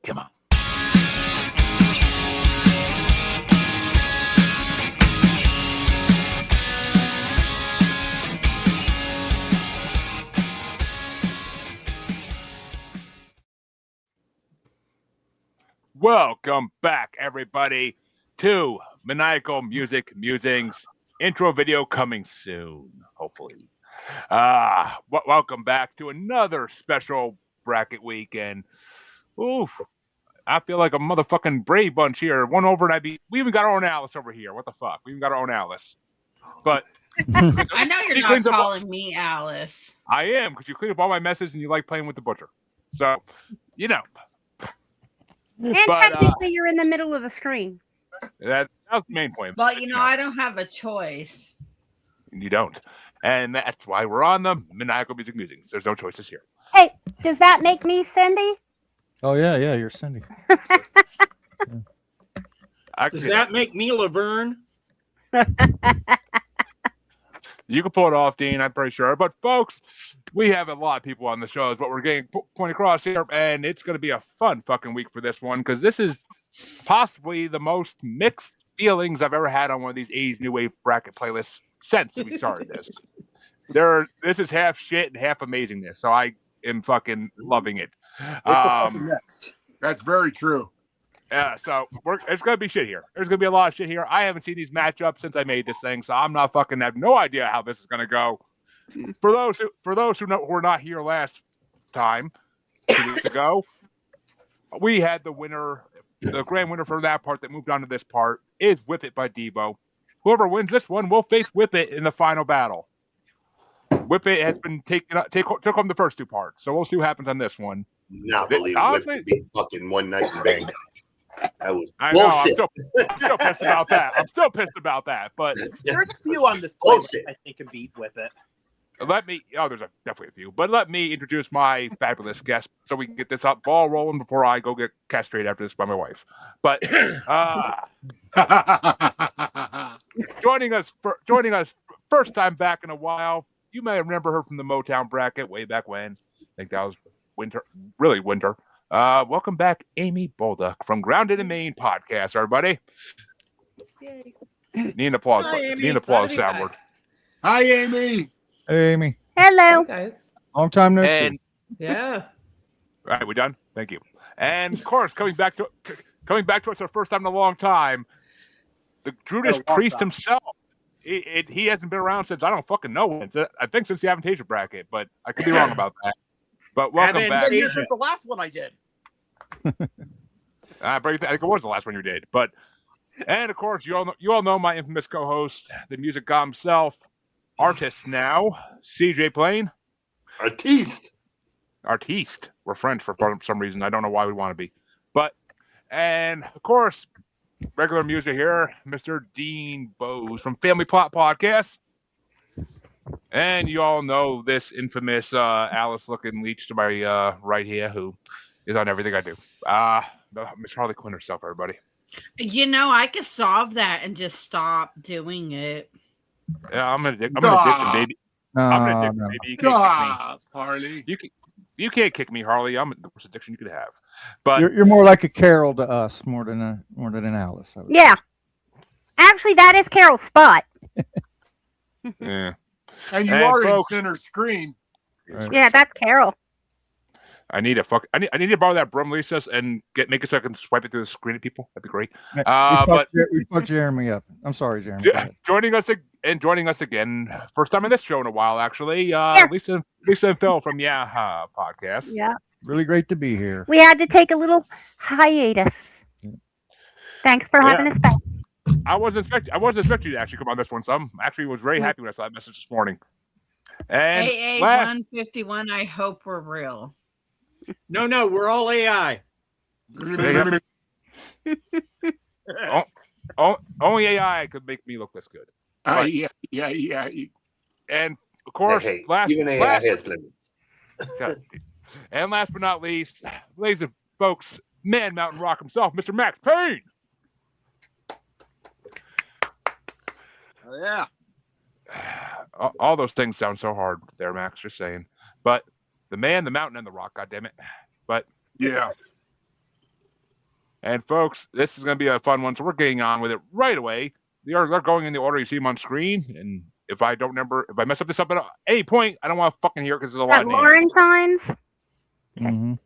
Come on. Welcome back, everybody, to Maniacal Musings. Intro video coming soon, hopefully. Welcome back to another special bracket weekend. Oof, I feel like a motherfucking brave bunch here. One over and we even got our own Alice over here. What the fuck? We even got our own Alice. But I know you're not calling me Alice. I am, because you clean up all my messes and you like playing with the butcher. So, you know. And technically, you're in the middle of the screen. That was the main point. But, I don't have a choice. You don't. And that's why we're on the Maniacal Musings. There's no choices here. Hey, does that make me Cindy? Oh, yeah, you're Cindy. Does that make me Laverne? You can pull it off, Dean, I'm pretty sure. But, folks, we have a lot of people on the show is what we're getting point across here, and it's going to be a fun fucking week for this one, because this is possibly the most mixed feelings I've ever had on one of these 80s New Wave bracket playlists since we started this. This is half shit and half amazingness, so I am fucking loving it. That's very true. Yeah, so it's going to be shit here. There's going to be a lot of shit here. I haven't seen these matchups since I made this thing, so I'm not fucking have no idea how this is going to go. For those who were not here last time, 2 weeks ago, we had the grand winner for that part that moved on to this part is Whip It by Devo. Whoever wins this one will face Whip It in the final battle. Whip It has been took home the first 2 parts, so we'll see what happens on this one. Not believe honestly, Whip It fucking one night bang. That was bullshit. I'm still pissed about that. But there's a few on this place I think can beat Whip It. There's definitely a few. But let me introduce my fabulous guest so we can get this ball rolling before I go get castrated after this by my wife. But joining us first time back in a while. You may remember her from the Motown bracket way back when. I think that was winter. Welcome back, Amy Bolduck from Grounded in Maine podcast, everybody. Yay. Need an applause. Need an applause soundboard. Hi, Amy. Hey, Amy. Hello. Hi, guys. Long time no see. Yeah. All right, we done? Thank you. And of course, coming back to us for the first time in a long time, the Judas Priest himself. He hasn't been around since I don't fucking know when. I think since the Avantasia bracket, but I could be wrong about that. But welcome back. This is the last one I did. I think it was the last one you did. And of course, you all know my infamous co-host, the music god himself, artist now, CJ Plain. Artiste. We're French for some reason. I don't know why we want to be. And of course, regular music here, Mr. Dean Bose from Family Plot Podcast. And you all know this infamous Alice-looking leech to my right here, who is on everything I do. Miss Harley Quinn herself, everybody. I could solve that and just stop doing it. Yeah, I'm an addiction, baby. I'm an addiction, baby. You can't kick me, Harley. You can't kick me, Harley. I'm the worst addiction you could have. But you're more like a Carol to us, more than an Alice. Yeah. Actually, that is Carol's spot. Yeah. And you are in center screen. Right. Yeah, that's Carol. I need to borrow that broom, Lisa, and make it so I can swipe it through the screen at people. That'd be great. We fucked Jeremy up. I'm sorry, Jeremy. Joining us again, first time on this show in a while, actually. Lisa and Phil from podcast. Yeah. Really great to be here. We had to take a little hiatus. Thanks for having us back. I wasn't expecting you to actually come on this one. So I actually was very happy when I saw that message this morning. And AA 151, I hope we're real. No, we're all AI. Only AI could make me look this good. Yeah. And of course, and last but not least, ladies and folks, Man Mountain Rock himself, Mr. Max Payne. Oh, yeah. All those things sound so hard there, Max, just saying. But the man, the mountain, and the rock, goddammit. But yeah. And folks, this is going to be a fun one, so we're getting on with it right away. They're going in the order you see them on screen, and if I mess up this up at any point, I don't want to fucking hear it because there's a lot That of names. Laurentines? Mhm.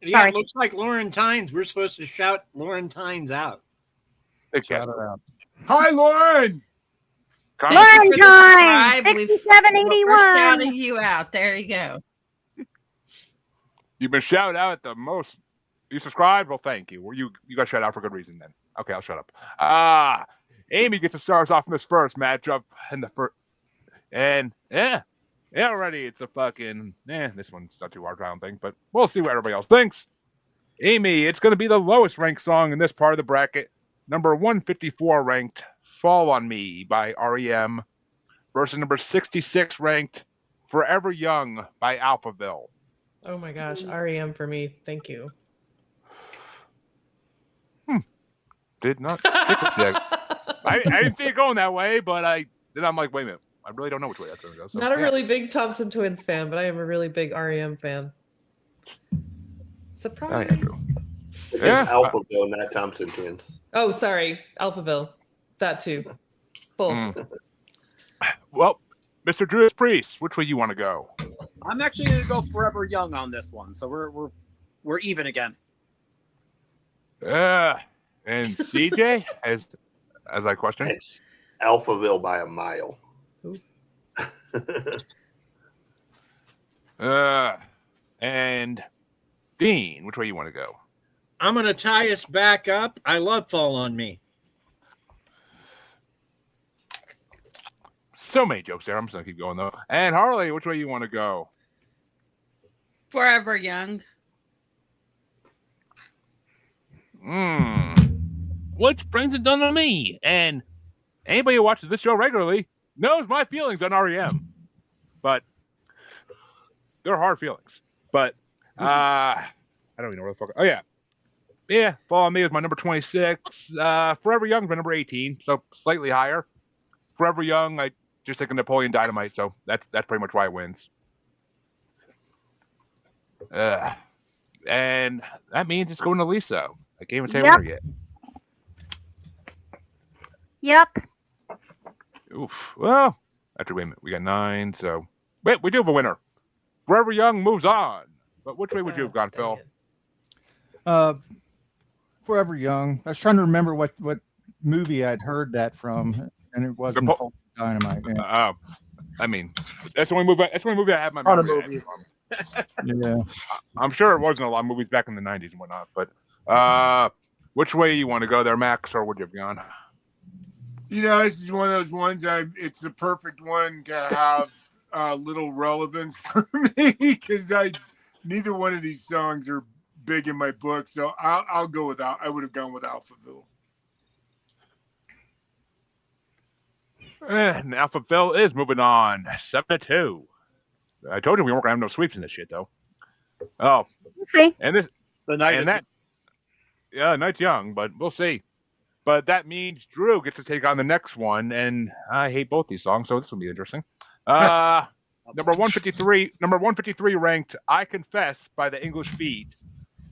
Yeah, Sorry. it looks like Laurentines. We're supposed to shout Laurentines out. Shout it out. Hi, Lauren. Laurentines! We're 6781! shouting you out. There you go. You've been shouted out at the most. You subscribed? Well, thank you. You got shouted out for good reason then. Okay, I'll shut up. Amy gets to start us off in this first matchup in the first. And already it's a fucking this one's not too hard, I don't think, but we'll see what everybody else thinks. Amy, it's going to be the lowest ranked song in this part of the bracket. Number 154 ranked Fall on Me by REM versus number 66 ranked Forever Young by Alphaville. Oh my gosh, REM for me. Thank you. Did not stick with you. I didn't see it going that way, but I'm like, wait a minute. I really don't know which way that's going to go. So, Not a really big Thompson Twins fan, but I am a really big REM fan. Surprise. It's Yeah. Alphaville, not Thompson Twins. Oh, sorry. Alphaville. That too. Both. Well, Mr. Druid Priest, which way you want to go? I'm actually going to go Forever Young on this one, so we're even again. And CJ, as I question. It's Alphaville by a mile. Ooh. And Dean, which way you want to go? I'm going to tie us back up. I love Fall on Me. So many jokes there. I'm just going to keep going, though. And Harley, which way you want to go? Forever Young. Which brings it down to me. And anybody who watches this show regularly knows my feelings on REM. But they're hard feelings. But I don't even know where the fuck. Oh, yeah. Yeah, Fall on Me is my number 26. Forever Young is my number 18, so slightly higher. Forever Young, I just think of Napoleon Dynamite, so that's pretty much why it wins. And that means it's going to Lisa. I can't even say winner yet. Yep. Oof. Well, wait a minute. We got 9, so wait, we do have a winner. Forever Young moves on. But which way would you have gone, Phil? Forever Young. I was trying to remember what movie I'd heard that from, and it wasn't Dynamite. Yeah. I mean, that's the only movie. That's the only movie I have in my Ton of memory. movies. Yeah. I'm sure it wasn't a lot of movies back in the 90s and whatnot. But which way you want to go there, Max, or would you have gone? You know, this is one of those ones. It's the perfect one to have little relevance for me because neither one of these songs are big in my book. So I'll go without. I would have gone with Alphaville. And Alphaville is moving on 7-2. I told you we weren't gonna have no sweeps in this shit, though. Oh, See? and this The night and is that. Yeah, Night's young, but we'll see. But that means Drew gets to take on the next one, and I hate both these songs, so this will be interesting. Number 153 ranked "I Confess" by the English Feet,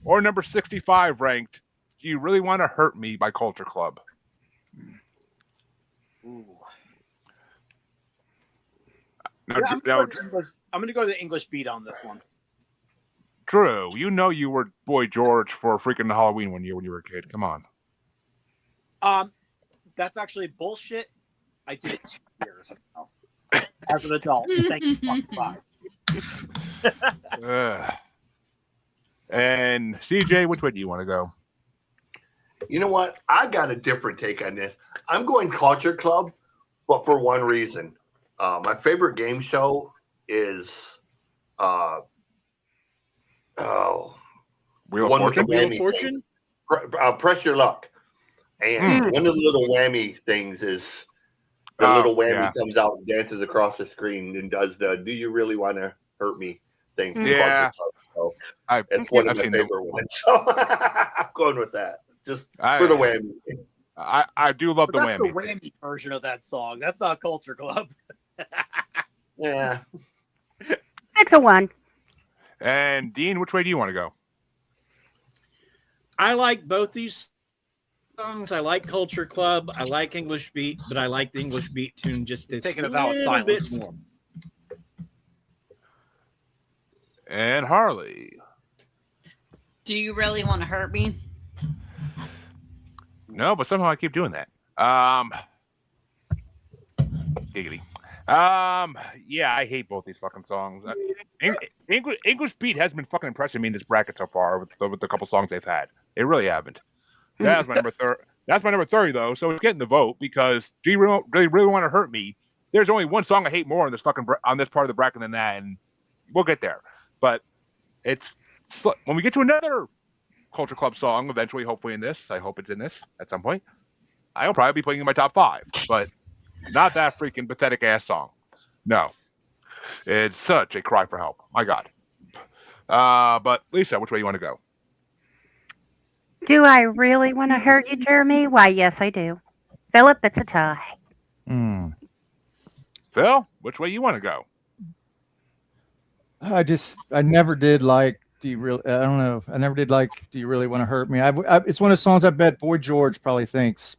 or number 65 ranked "Do You Really Want to Hurt Me" by Culture Club. Ooh. Now, Yeah, now, I'm going to go to the English Beat on this one. Drew, you know you were Boy George for freaking Halloween one year when you were a kid. Come on. That's actually bullshit. I did it 2 years ago as an adult. Thank you. Bye. And CJ, which way do you want to go? You know what? I got a different take on this. I'm going Culture Club, but for one reason. My favorite game show is Wheel of one with the Fortune? Wheel of whammy Fortune? thing. Press Your Luck. And one of the little whammy things is the little whammy comes out and dances across the screen and does the "Do you really want to hurt me?" thing. from Yeah. Culture Club. So I've it's one of my seen favorite ones. So I'm going with that. Just for the whammy. I do love But the that's whammy. the whammy version of that song. That's not Culture Club. Yeah. 601. And Dean, which way do you want to go? I like both these songs. I like Culture Club. I like English Beat, but I like the English Beat tune just a Taking a vow of little silence. bit more. And Harley. Do you really want to hurt me? No, but somehow I keep doing that. Giggity. Yeah, I hate both these fucking songs. English Beat has been fucking impressing me in this bracket so far with the couple songs they've had. They really haven't. That's my number 30. That's my number 30 though, so it's getting the vote because do you really want to hurt me? There's only one song I hate more on this fucking on this part of the bracket than that, and we'll get there. But it's when we get to another Culture Club song eventually, hopefully in this. I hope it's in this at some point. I'll probably be putting it in my top 5, but not that freaking pathetic ass song. No, it's such a cry for help. My God. But Lisa, which way you want to go? Do I really want to hurt you, Jeremy? Why, yes, I do. Philip, it's a tie. Phil, which way you want to go? I never did like. Do you really? I don't know. I never did like. Do you really want to hurt me? It's one of the songs I bet Boy George probably thinks.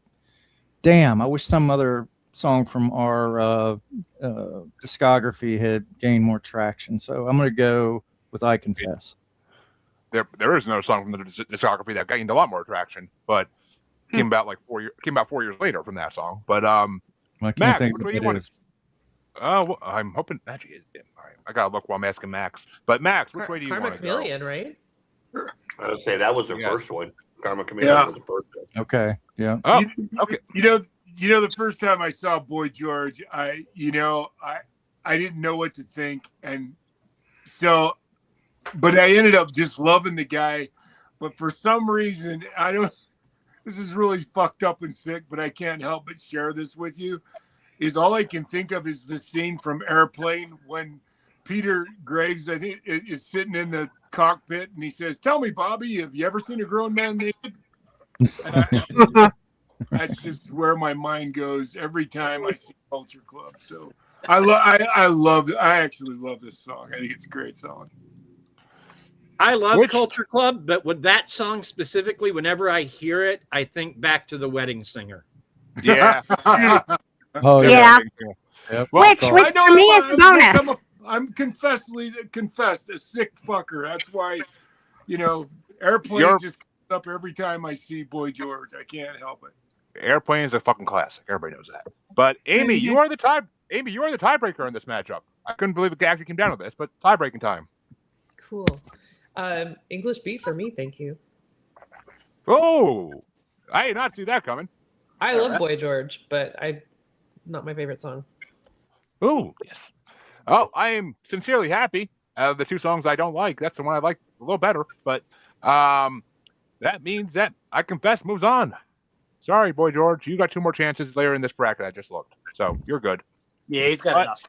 Damn, I wish some other song from our discography had gained more traction. So I'm going to go with I Confess. There is no song from the discography that gained a lot more traction, but came about 4 years later from that song. But Max, which way you want to? Well, I'm hoping actually. All right, I gotta look while I'm asking Max. But Max, which way do you want to go? Karma Chameleon, right? I would say that was the first one. Karma Chameleon was the first one. Okay. Yeah. Oh, okay. You know, the first time I saw Boy George, I didn't know what to think, and so, but I ended up just loving the guy. But for some reason, this is really fucked up and sick, but I can't help but share this with you. Is all I can think of is the scene from Airplane when Peter Graves, I think, is sitting in the cockpit and he says, "Tell me, Bobby, have you ever seen a grown man naked?" And that's just where my mind goes every time I see Culture Club. So I actually love this song. I think it's a great song. I love Culture Club, but with that song specifically, whenever I hear it, I think back to The Wedding Singer. Yeah. Oh yeah. Yep. Which for me is a bonus. I'm confessed a sick fucker. That's why, Airplane just comes up every time I see Boy George. I can't help it. Airplane is a fucking classic. Everybody knows that. But Amy, you are the tiebreaker in this matchup. I couldn't believe it actually came down to this, but tie-breaking time. Cool. English Beat for me, thank you. Oh, I did not see that coming. I love Boy George, but not my favorite song. Oh, yes. Oh, I am sincerely happy. Out of the two songs I don't like, that's the one I like a little better. But that means that I Confess moves on. Sorry, Boy George. You got 2 more chances later in this bracket I just looked. So you're good. Yeah, he's got enough.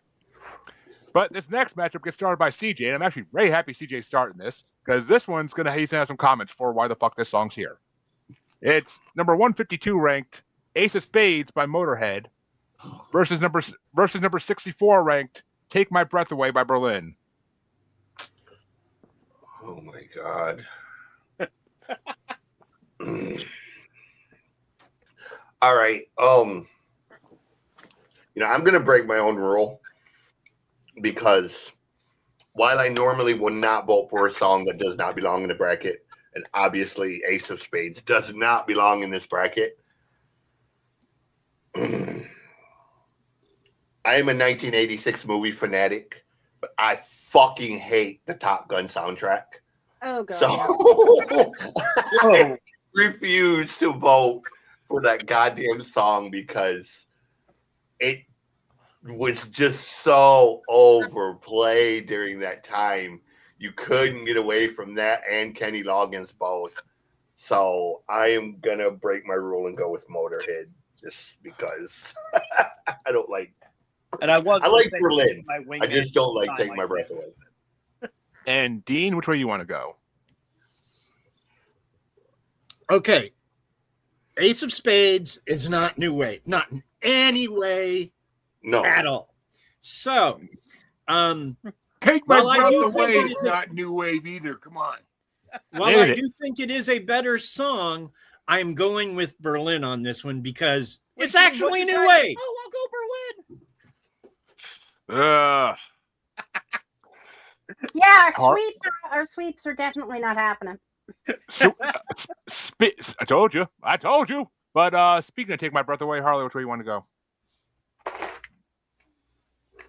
But this next matchup gets started by CJ, and I'm actually very happy CJ's starting this, because this one's going to have some comments for why the fuck this song's here. It's number 152 ranked Ace of Spades by Motorhead versus number 64 ranked Take My Breath Away by Berlin. Oh my God. All right. I'm gonna break my own rule because while I normally would not vote for a song that does not belong in the bracket, and obviously Ace of Spades does not belong in this bracket, I am a 1986 movie fanatic, but I fucking hate the Top Gun soundtrack. Oh, God. So I refuse to vote for that goddamn song because it was just so overplayed during that time. You couldn't get away from that and Kenny Loggins both. So I am going to break my rule and go with Motorhead just because I don't like. And I like Berlin. I just don't like Take My Breath Away. And Dean, which way you want to go? Okay. Ace of Spades is not new wave. Not in any way at all. So, Take My Breath Away is not new wave either. Come on. While I do think it is a better song, I'm going with Berlin on this one because it's actually New Wave. Oh, I'll go Berlin. Yeah, our sweeps are definitely not happening. I told you. But speaking of Take My Breath Away, Harley, which way you want to go?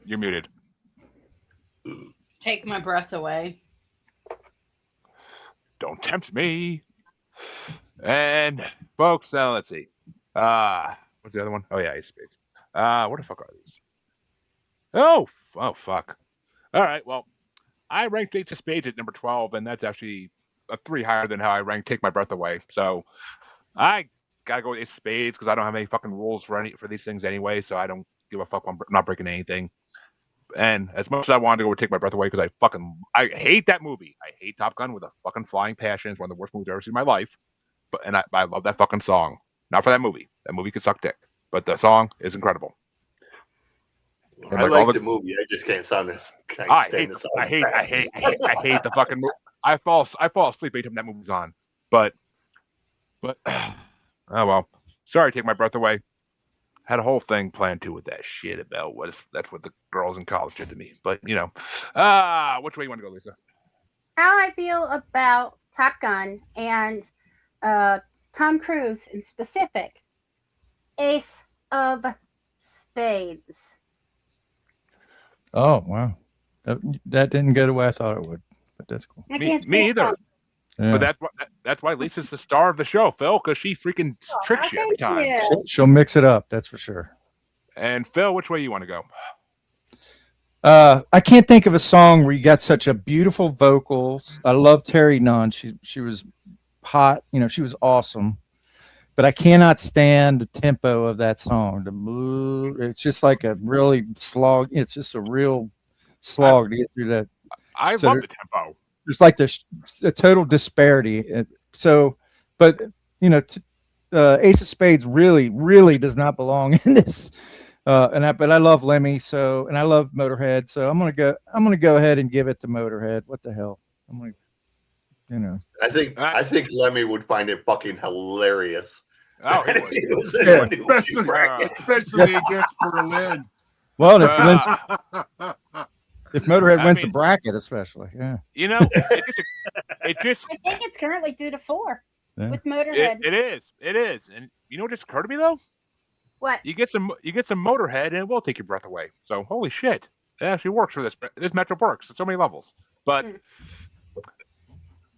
You're muted. Take My Breath Away. Don't tempt me. And folks, let's see. What's the other one? Oh yeah, Ace of Spades. What the fuck are these? Oh fuck. All right, well, I ranked Ace of Spades at number 12, and that's actually a 3 higher than how I ranked Take My Breath Away. So I gotta go with Ace of Spades because I don't have any fucking rules for these things anyway. So I don't give a fuck. I'm not breaking anything. And as much as I wanted to go Take My Breath Away because I hate that movie. I hate Top Gun with a fucking flying passion. It's one of the worst movies I've ever seen in my life. But I love that fucking song. Not for that movie. That movie could suck dick. But the song is incredible. And I like the movie. I just can't stand it. I hate the fucking movie. I fall asleep every time that movie's on. But oh well. Sorry, Take My Breath Away. Had a whole thing planned too with that shit about that's what the girls in college did to me. But which way you want to go, Lisa? How I feel about Top Gun and Tom Cruise in specific, Ace of Spades. Oh wow, that didn't go the way I thought it would, but that's cool. Me either. Yeah. But that's why Lisa's the star of the show, Phil, because she freaking tricks you every time. She'll mix it up, that's for sure. And Phil, which way you want to go? I can't think of a song where you got such a beautiful vocals. I love Terry Nunn. She was hot, she was awesome. But I cannot stand the tempo of that song. It's just like a really slog. It's just a real slog to get through that. I love the tempo. There's like a total disparity. But Ace of Spades really, really does not belong in this. But I love Lemmy, and I love Motorhead, so I'm gonna go ahead and give it to Motorhead. What the hell? I think Lemmy would find it fucking hilarious. Oh, especially against Berlin. Well, if Motorhead wins the bracket, especially, yeah. It just. I think it's currently 2-4 with It Motorhead. is, and you know what just occurred to me though? What? You get some Motorhead, and it will take your breath away. So holy shit, it actually works for this. This matchup works at so many levels, but.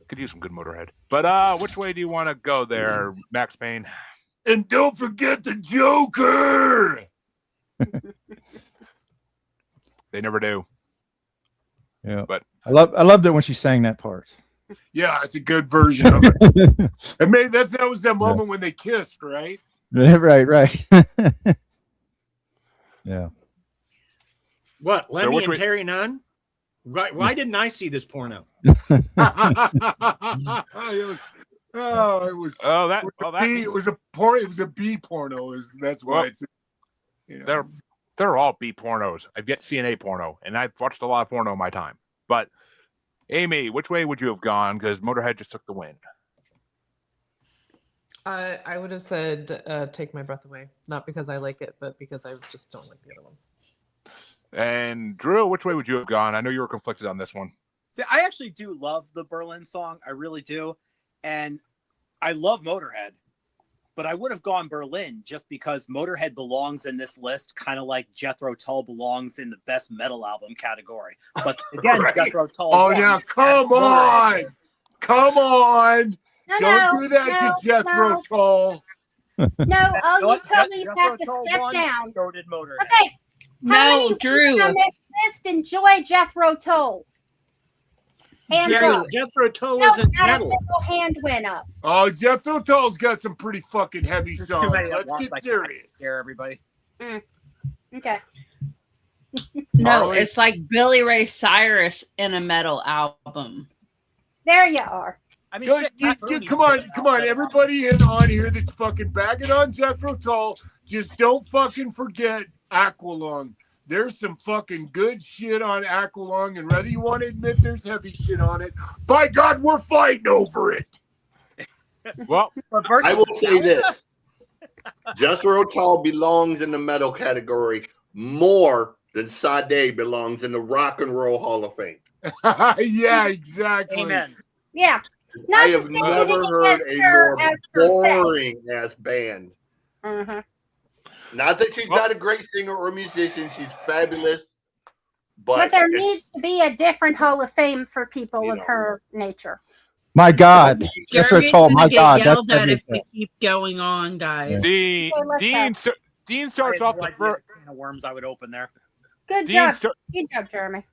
Could use some good Motorhead. But which way do you want to go there, Max Payne? And don't forget the Joker. They never do. Yeah, but I loved it when she sang that part. Yeah, it's a good version of it. And maybe that was the moment when they kissed, right? Right. Yeah. What, Lemmy and Terry Nunn? Why didn't I see this porno? It was a B porno. That's why it's. They're all B pornos. I've yet to see an A porno, and I've watched a lot of porno in my time. But Amy, which way would you have gone? Because Motorhead just took the win. I would have said Take My Breath Away, not because I like it, but because I just don't like the other one. And Drew, which way would you have gone? I know you were conflicted on this one. I actually do love the Berlin song. I really do. And I love Motorhead. But I would have gone Berlin just because Motorhead belongs in this list, kind of like Jethro Tull belongs in the best metal album category. But again, Jethro Tull. Oh, now come on. Come on. Don't do that to Jethro Tull. No, all you told me is have to step down. So did Motorhead. Okay. No, Drew. On this list, enjoy Jethro Tull. Jethro Tull isn't metal. A single hand went up. Oh, Jethro Tull's got some pretty fucking heavy songs. Let's get serious. Here, everybody. Okay. No, it's like Billy Ray Cyrus in a metal album. There you are. I mean, come on, everybody on here that's fucking bagging on Jethro Tull, just don't fucking forget Aqualung. there's some fucking good shit on Aqualung, and whether you want to admit there's heavy shit on it, by God, we're fighting over it. Well, I will say this. Jethro Tull belongs in the metal category more than Sade belongs in the Rock and Roll Hall of Fame. Yeah, exactly. Amen. Yeah. I have never heard a more boring ass band. Mm-hmm. Not that she's not a great singer or musician, she's fabulous. But there needs to be a different Hall of Fame for people of her nature. My God, that's what I told. My God, that's yelled at if we keep going on, guys. Dean starts off the first. Can of worms I would open there. Good job, Jeremy.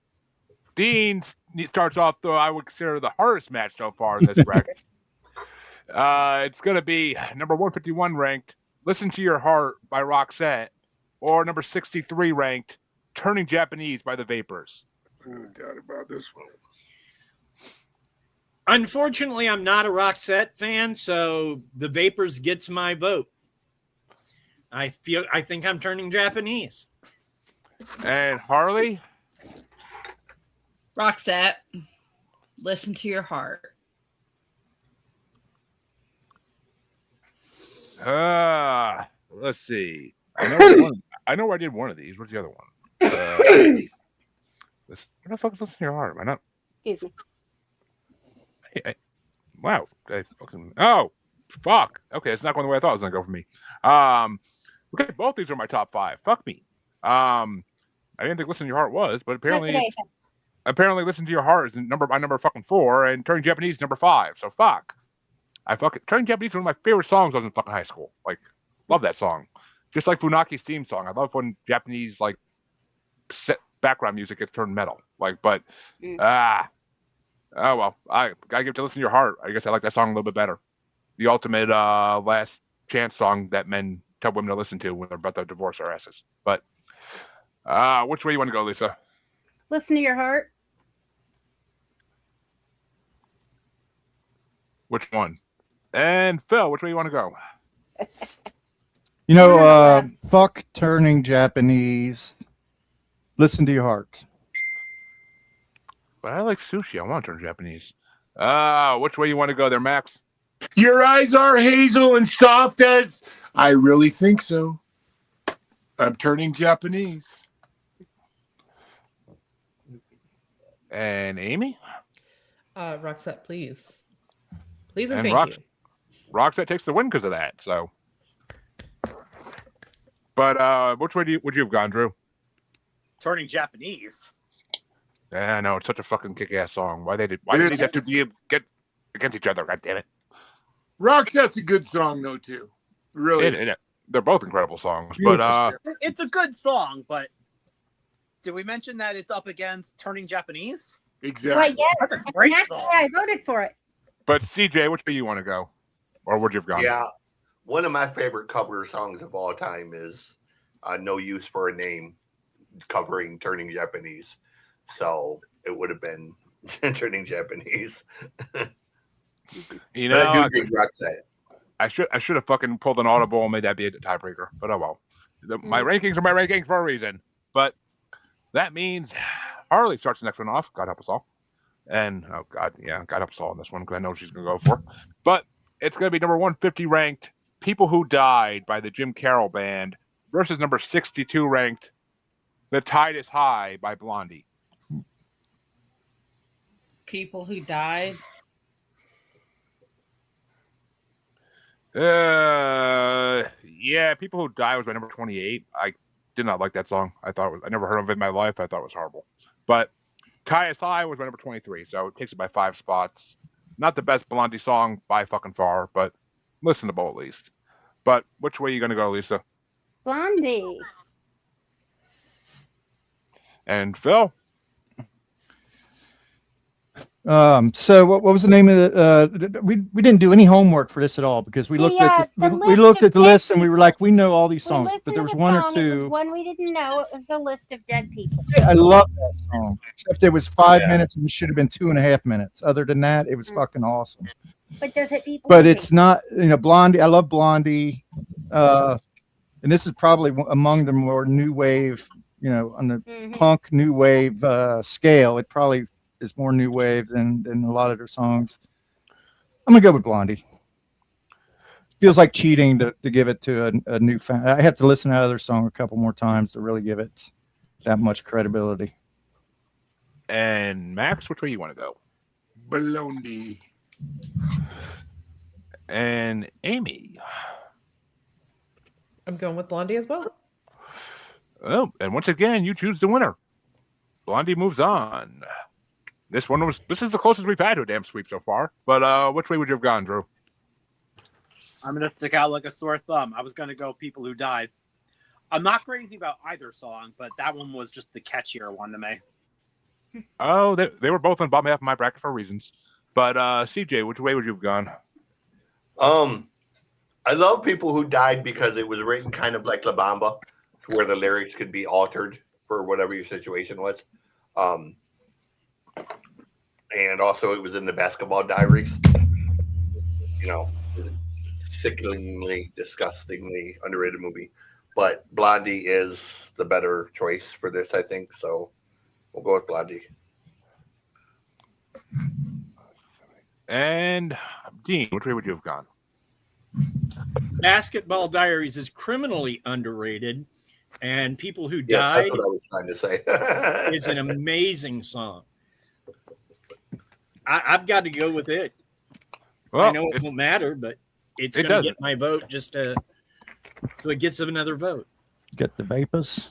Dean starts off though I would consider the hardest match so far in this bracket. It's going to be number 151 ranked "Listen to Your Heart" by Roxette, or number 63 ranked "Turning Japanese" by the Vapors. No doubt about this one. Unfortunately, I'm not a Roxette fan, so the Vapors gets my vote. I think I'm turning Japanese. And Harley? Roxette, "Listen to Your Heart." Let's see. I know I did one of these. What's the other one? What the fuck is "Listen to Your Heart"? Am I not? Excuse me. Wow. Oh, fuck. Okay, it's not going the way I thought it was going to go for me. Okay, both these are my top 5. Fuck me. I didn't think "Listen to Your Heart" was, but apparently "Listen to Your Heart" is my number fucking 4, and "Turning Japanese" is number 5. So fuck. "Turning Japanese" is one of my favorite songs I was in fucking high school. Like, love that song. Just like Funaki's theme song. I love when Japanese like set background music gets turned metal. Like, but oh well, I gotta give it to "Listen to Your Heart." I guess I like that song a little bit better. The ultimate last chance song that men tell women to listen to when they're about to divorce their asses. But which way you want to go, Lisa? "Listen to Your Heart." Which one? And Phil, which way you want to go? You know, fuck "Turning Japanese." Listen to Your Heart. But I like sushi. I want to turn Japanese. Which way you want to go there, Max? Your eyes are hazel and soft as... I really think so. I'm turning Japanese. And Amy? Roxette, please. Please and thank you. Roxette takes the win because of that. So, but which way would you have gone, Drew? Turning Japanese. Yeah, I know, it's such a fucking kick-ass song. Why did these have to get against each other? God damn it! Roxette's a good song though too. Really, they're both incredible songs. Beautiful but it's a good song. But did we mention that it's up against Turning Japanese? Exactly. Well, yes, That's a great that's song. why I voted for it. But CJ, which way you want to go, or would you have gone? Yeah, one of my favorite cover songs of all time is "No Use for a Name," covering "Turning Japanese." So it would have been "Turning Japanese." You know, I do think Roxette. I should have fucking pulled an audible and made that be a tiebreaker. But oh well. My rankings are my rankings for a reason. But that means Harley starts the next one off. God help us all. And oh god, yeah, God help us all on this one because I know she's gonna go for. But it's gonna be number 150 ranked "People Who Died" by the Jim Carroll Band versus number 62 ranked "The Tide Is High" by Blondie. People Who Died. Yeah, "People Who Die" was my number 28. I did not like that song. I never heard of it in my life. I thought it was horrible. But "Tie Us High" was my number 23, so it takes it by 5 spots. Not the best Blondie song by fucking far, but listenable at least. But which way are you gonna go, Lisa? Blondie. And Phil? So what was the name of it? We didn't do any homework for this at all because we looked at the list and we were like, we know all these songs, but there was one or two. One we didn't know. It was the list of dead people. I love that song, except it was 5 minutes and it should have been 2.5 minutes. Other than that, it was fucking awesome. But does it people? But it's not, Blondie. I love Blondie, and this is probably among the more new wave on the Mhm. punk new wave scale, it probably is more new wave than a lot of their songs. I'm gonna go with Blondie. Feels like cheating to give it to a new fan. I have to listen to other song a couple more times to really give it that much credibility. And Max, which way you want to go? Baloney. And Amy. I'm going with Blondie as well. Oh, and once again, you choose the winner. Blondie moves on. This is the closest we've had to a damn sweep so far. But which way would you have gone, Drew? I'm gonna stick out like a sore thumb. I was gonna go People Who Died. I'm not crazy about either song, but that one was just the catchier one to me. Oh, they were both on bottom half of my bracket for reasons. But CJ, which way would you have gone? I love People Who Died because it was written kind of like La Bamba, where the lyrics could be altered for whatever your situation was. And also it was in the Basketball Diaries. Sickeningly, disgustingly underrated movie. But Blondie is the better choice for this, I think. So we'll go with Blondie. And Dean, which way would you have gone? Basketball Diaries is criminally underrated, and People Who Yeah, Died that's what I was trying to say. is an amazing song. I've got to go with it. Well, I know it won't matter, but it's It going to doesn't. get my vote just so it gets another vote. Get the vapors.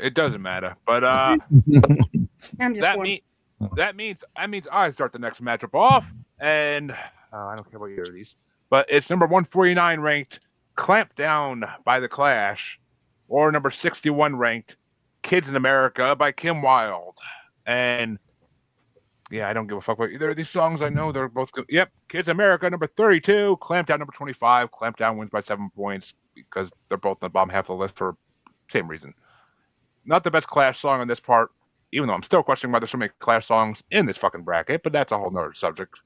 It doesn't matter. But I'm just that one. means I start the next matchup off, and I don't care about either of these. But it's number 149 ranked "Clamp Down" by The Clash, or number 61 ranked "Kids in America" by Kim Wilde. And yeah, I don't give a fuck about either of these songs. I know they're both good. Yep, "Kids in America" number 32, "Clamp Down" number 25. "Clamp Down" wins by 7 points because they're both in the bottom half of the list for same reason. Not the best Clash song on this part, even though I'm still questioning why there's so many Clash songs in this fucking bracket, but that's a whole nother subject.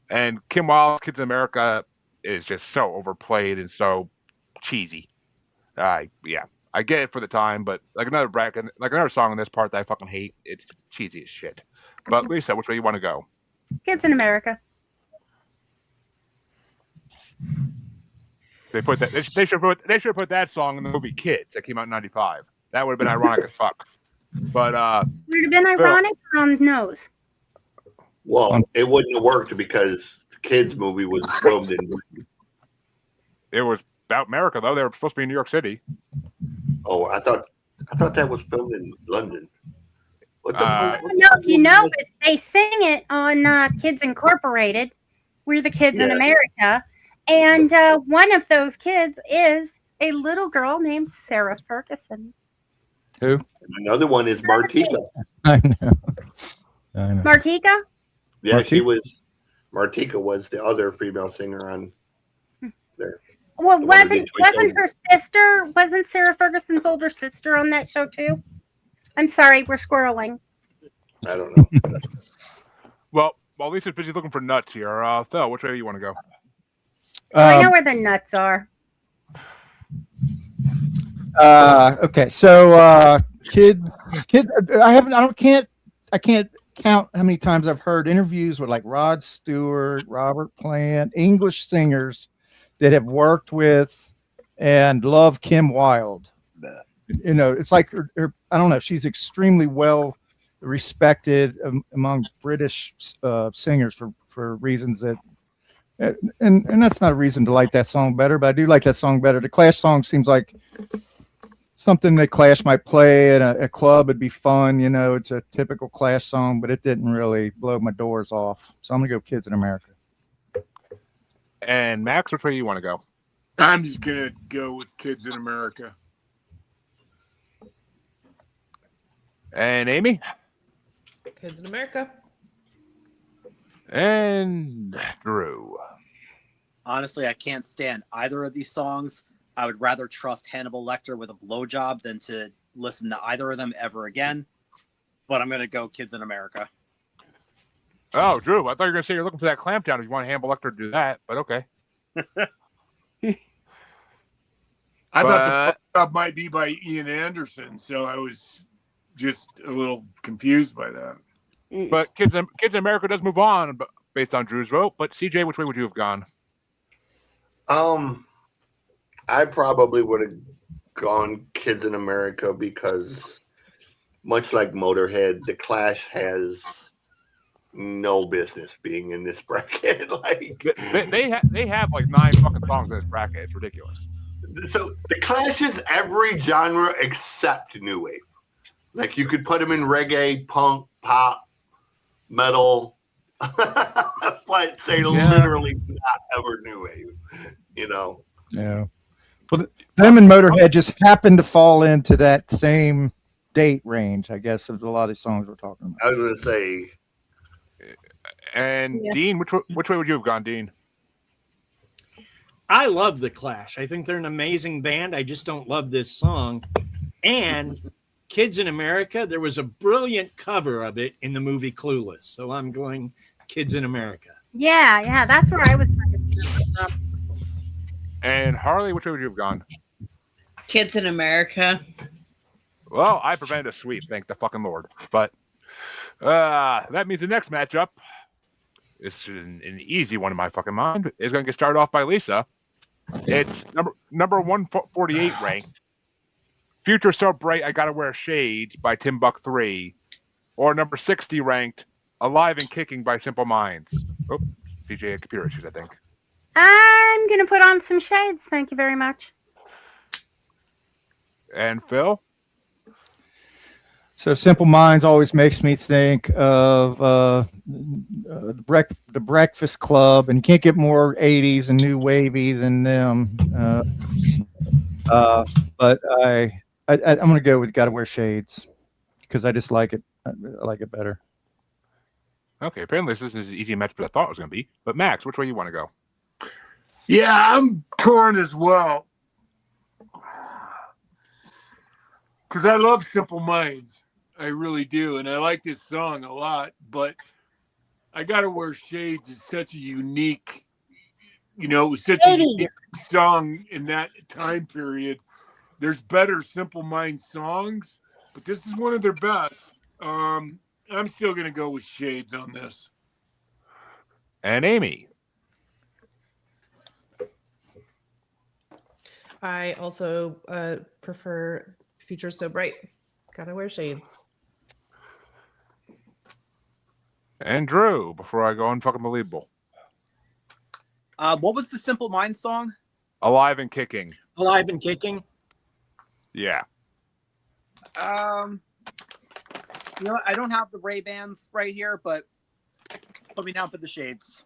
And Kim Wilde's "Kids in America" is just so overplayed and so cheesy. I get it for the time, but like another song in this part that I fucking hate, it's cheesy as shit. But Lisa, which way you want to go? Kids in America. They should put that song in the movie Kids that came out in '95. That would have been ironic as fuck. But Would have been ironic on nose. Well, it wouldn't have worked because the kids' movie was filmed in. It was about America though. They were supposed to be in New York City. Oh, I thought that was filmed in London. What the I don't know if you know, but they sing it on Kids Incorporated. We're the Kids in Yeah. America. And one of those kids is a little girl named Sarah Ferguson. Who? Another one is Martika. I know. Martika? Yeah, she was. Martika was the other female singer on there. Well, The one who did wasn't Toy her sister, wasn't Sarah Ferguson's older sister on that show too? I'm sorry, we're squirreling. I don't know. Well, while Lisa's busy looking for nuts here, Phil, which way do you want to go? I know where the nuts are. Okay, so kid, I can't count how many times I've heard interviews with like Rod Stewart, Robert Plant, English singers that have worked with and love Kim Wilde. It's like I don't know, she's extremely well respected among British singers for reasons that. And that's not a reason to like that song better, but I do like that song better. The Clash song seems like something that Clash might play at a club. It'd be fun, it's a typical Clash song, but it didn't really blow my doors off. So I'm gonna go Kids in America. And Max, which way do you want to go? I'm just gonna go with Kids in America. And Amy? Kids in America. And Drew. Honestly, I can't stand either of these songs. I would rather trust Hannibal Lecter with a blowjob than to listen to either of them ever again. But I'm going to go Kids in America. Oh, Drew, I thought you were going to say you're looking for that clamp down if you want Hannibal Lecter to do that, but okay. I thought the might be by Ian Anderson, so I was just a little confused by that. But Kids in America does move on based on Drew's vote. But CJ, which way would you have gone? I probably would have gone Kids in America because, much like Motorhead, The Clash has no business being in this bracket. Like they have like 9 fucking songs in this bracket. It's ridiculous. So The Clash is every genre except new wave. Like you could put them in reggae, punk, pop, metal, but they literally not ever new wave. You know. Yeah. Well, them and Motorhead just happened to fall into that same date range, I guess, of a lot of these songs we're talking about. I was going to say. And Dean, which way would you have gone, Dean? I love The Clash. I think they're an amazing band. I just don't love this song. And Kids in America, there was a brilliant cover of it in the movie Clueless. So I'm going Kids in America. Yeah, that's where I was trying to figure it out. And Harley, which way would you have gone? Kids in America. Well, I prevented a sweep, thank the fucking Lord. But that means the next matchup is an easy one in my fucking mind. Is going to get started off by Lisa. It's number 148 ranked. Future So Bright, I Gotta Wear Shades by Timbuk 3. Or number 60 ranked, Alive and Kicking by Simple Minds. Oh, CJ had computer issues, I think. I'm going to put on some shades. Thank you very much. And Phil? So Simple Minds always makes me think of the Breakfast Club, and you can't get more 80s and new wavy than them. But I'm going to go with Gotta Wear Shades because I just like it. I like it better. Okay, apparently this isn't as easy a match as I thought it was going to be. But Max, which way you want to go? Yeah, I'm torn as well. Because I love Simple Minds. I really do. And I like this song a lot. But I Gotta Wear Shades is such a unique, it was such a unique song in that time period. There's better Simple Minds songs, but this is one of their best. I'm still going to go with Shades on this. And Amy? I also prefer Future So Bright. Gotta Wear Shades. And Drew, before I go unfucking-believable. What was the Simple Minds song? Alive and Kicking. Alive and Kicking? Yeah. I don't have the Ray-Bans right here, but put me down for the Shades.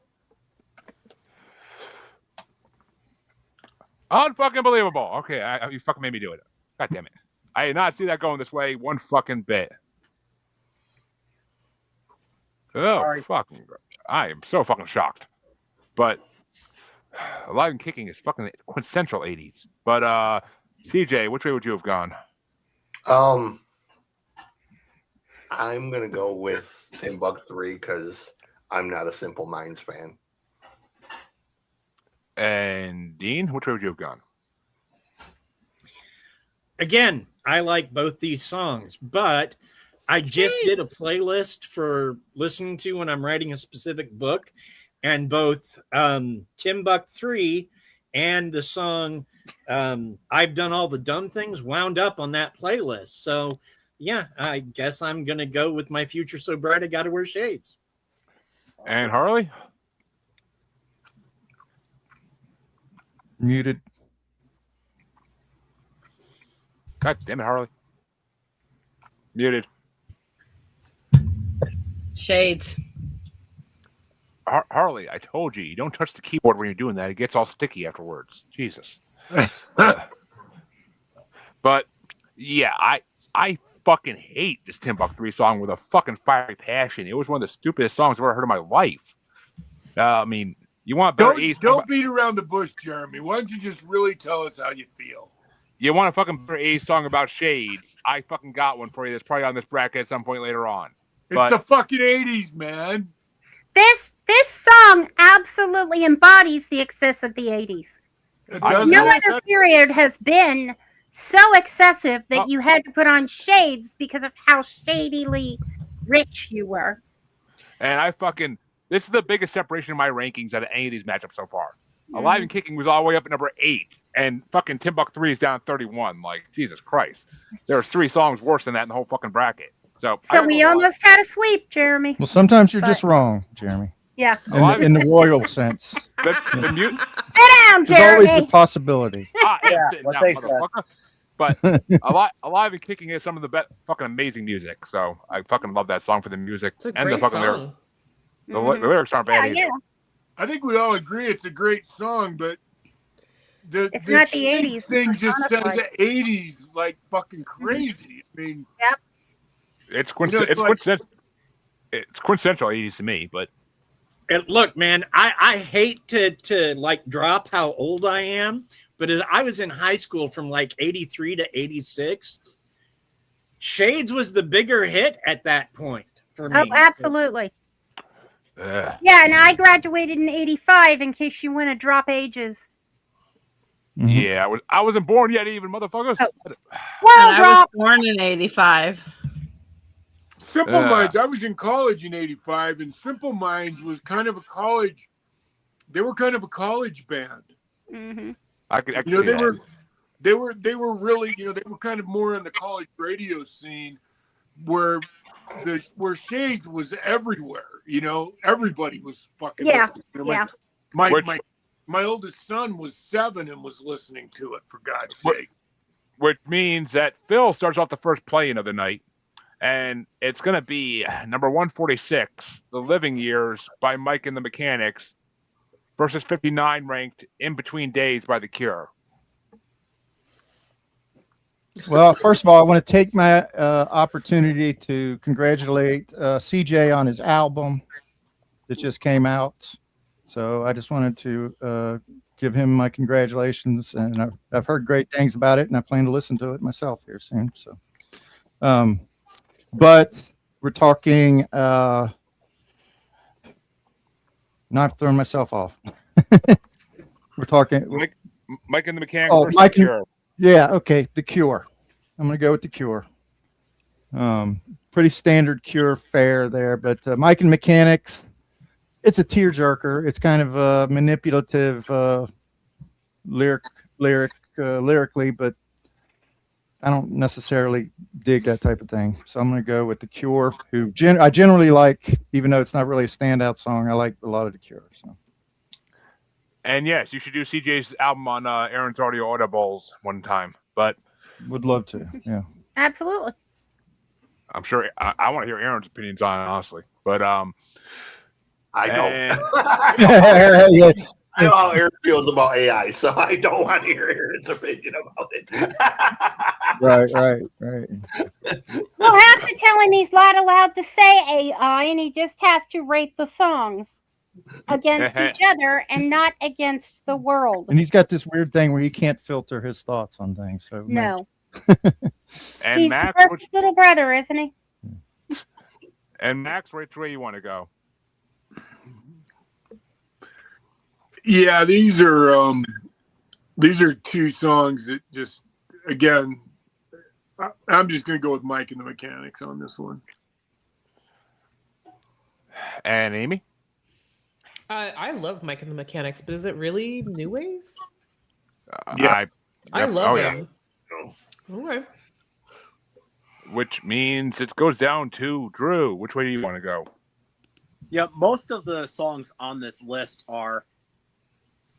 Unfucking-believable. Okay, you fucking made me do it. God damn it. I did not see that going this way one fucking bit. Oh, Sorry. fucking. I am so fucking shocked. But Alive and Kicking is fucking quintessential 80s. But CJ, which way would you have gone? I'm going to go with Timbuk 3 because I'm not a Simple Minds fan. And Dean, which way would you have gone? Again, I like both these songs, but I just did a playlist for listening to when I'm writing a specific book, and both Timbuk 3 and the song I've Done All the Dumb Things wound up on that playlist. So, yeah, I guess I'm going to go with my Future So Bright, I Gotta Wear Shades. And Harley? Muted. God damn it, Harley. Muted. Shades. Harley, I told you don't touch the keyboard when you're doing that. It gets all sticky afterwards. Jesus. But, yeah, I fucking hate this Timbuk 3 song with a fucking fiery passion. It was one of the stupidest songs I've ever heard in my life. I mean, you want better Don't beat around the bush, Jeremy. Why don't you just really tell us how you feel? You want a fucking better 80s song about shades? I fucking got one for you that's probably on this bracket at some point later on. It's the fucking 80s, man. This song absolutely embodies the excess of the 80s. No other period has been so excessive that you had to put on shades because of how shadily rich you were. And this is the biggest separation in my rankings out of any of these matchups so far. Alive and Kicking was all the way up at number 8, and fucking Timbuk 3 is down at 31. Like, Jesus Christ. There's 3 songs worse than that in the whole fucking bracket. So we almost had a sweep, Jeremy. Well, sometimes you're just wrong, Jeremy. Yeah. In the royal sense. Sit down, Jeremy. There's always the possibility. But Alive and Kicking is some of the best fucking amazing music. So I fucking love that song for the music and the fucking lyrics. The lyrics aren't bad either. I think we all agree it's a great song, but it's not the 80s thing just says the 80s like fucking crazy. I mean, yep. It's quintessential 80s to me, but. And look, man, I hate to like drop how old I am, but I was in high school from like 83 to 86. Shades was the bigger hit at that point for me. Oh, absolutely. Yeah, and I graduated in 85 in case you want to drop ages. Yeah, I wasn't born yet even, motherfuckers. I was born in 85. Simple Minds. I was in college in 85, and Simple Minds was kind of a college. They were kind of a college band. Mm-hmm. I could see that. They were really, they were kind of more in the college radio scene, where Shades was everywhere. Everybody was fucking. Yeah. My oldest son was 7 and was listening to it, for God's sake. Which means that Phil starts off the first play-in of the night. And it's going to be number 146, The Living Years by Mike and the Mechanics versus 59 ranked In Between Days by The Cure. Well, first of all, I want to take my opportunity to congratulate CJ on his album that just came out. So I just wanted to give him my congratulations. And I've heard great things about it, and I plan to listen to it myself here soon. So, but we're talking, now I've thrown myself off. We're talking Mike and the Mechanics. Oh, Mike and, yeah, okay, The Cure. I'm going to go with The Cure. Pretty standard Cure fare there, but Mike and Mechanics, it's a tearjerker. It's kind of manipulative lyrically, but I don't necessarily dig that type of thing. So I'm going to go with The Cure, who I generally like, even though it's not really a standout song. I like a lot of The Cure. So. And yes, you should do CJ's album on Aaron's Audio Audibles one time. But would love to. Yeah, absolutely. I'm sure I want to hear Aaron's opinions on it, honestly. But I don't. Yeah. I know how Aaron feels about AI, so I don't want to hear Aaron's opinion about it. Right. We'll have to tell him he's not allowed to say AI, and he just has to rate the songs against each other and not against the world. And he's got this weird thing where he can't filter his thoughts on things. So no. And he's Max, a perfect little brother, isn't he? And Max, which way you want to go? Yeah, these are two songs that just, again, I'm just going to go with Mike and the Mechanics on this one. And Amy? I love Mike and the Mechanics, but is it really new wave? Yeah. I love him. Okay. Which means it goes down to Drew. Which way do you want to go? Yeah, most of the songs on this list are.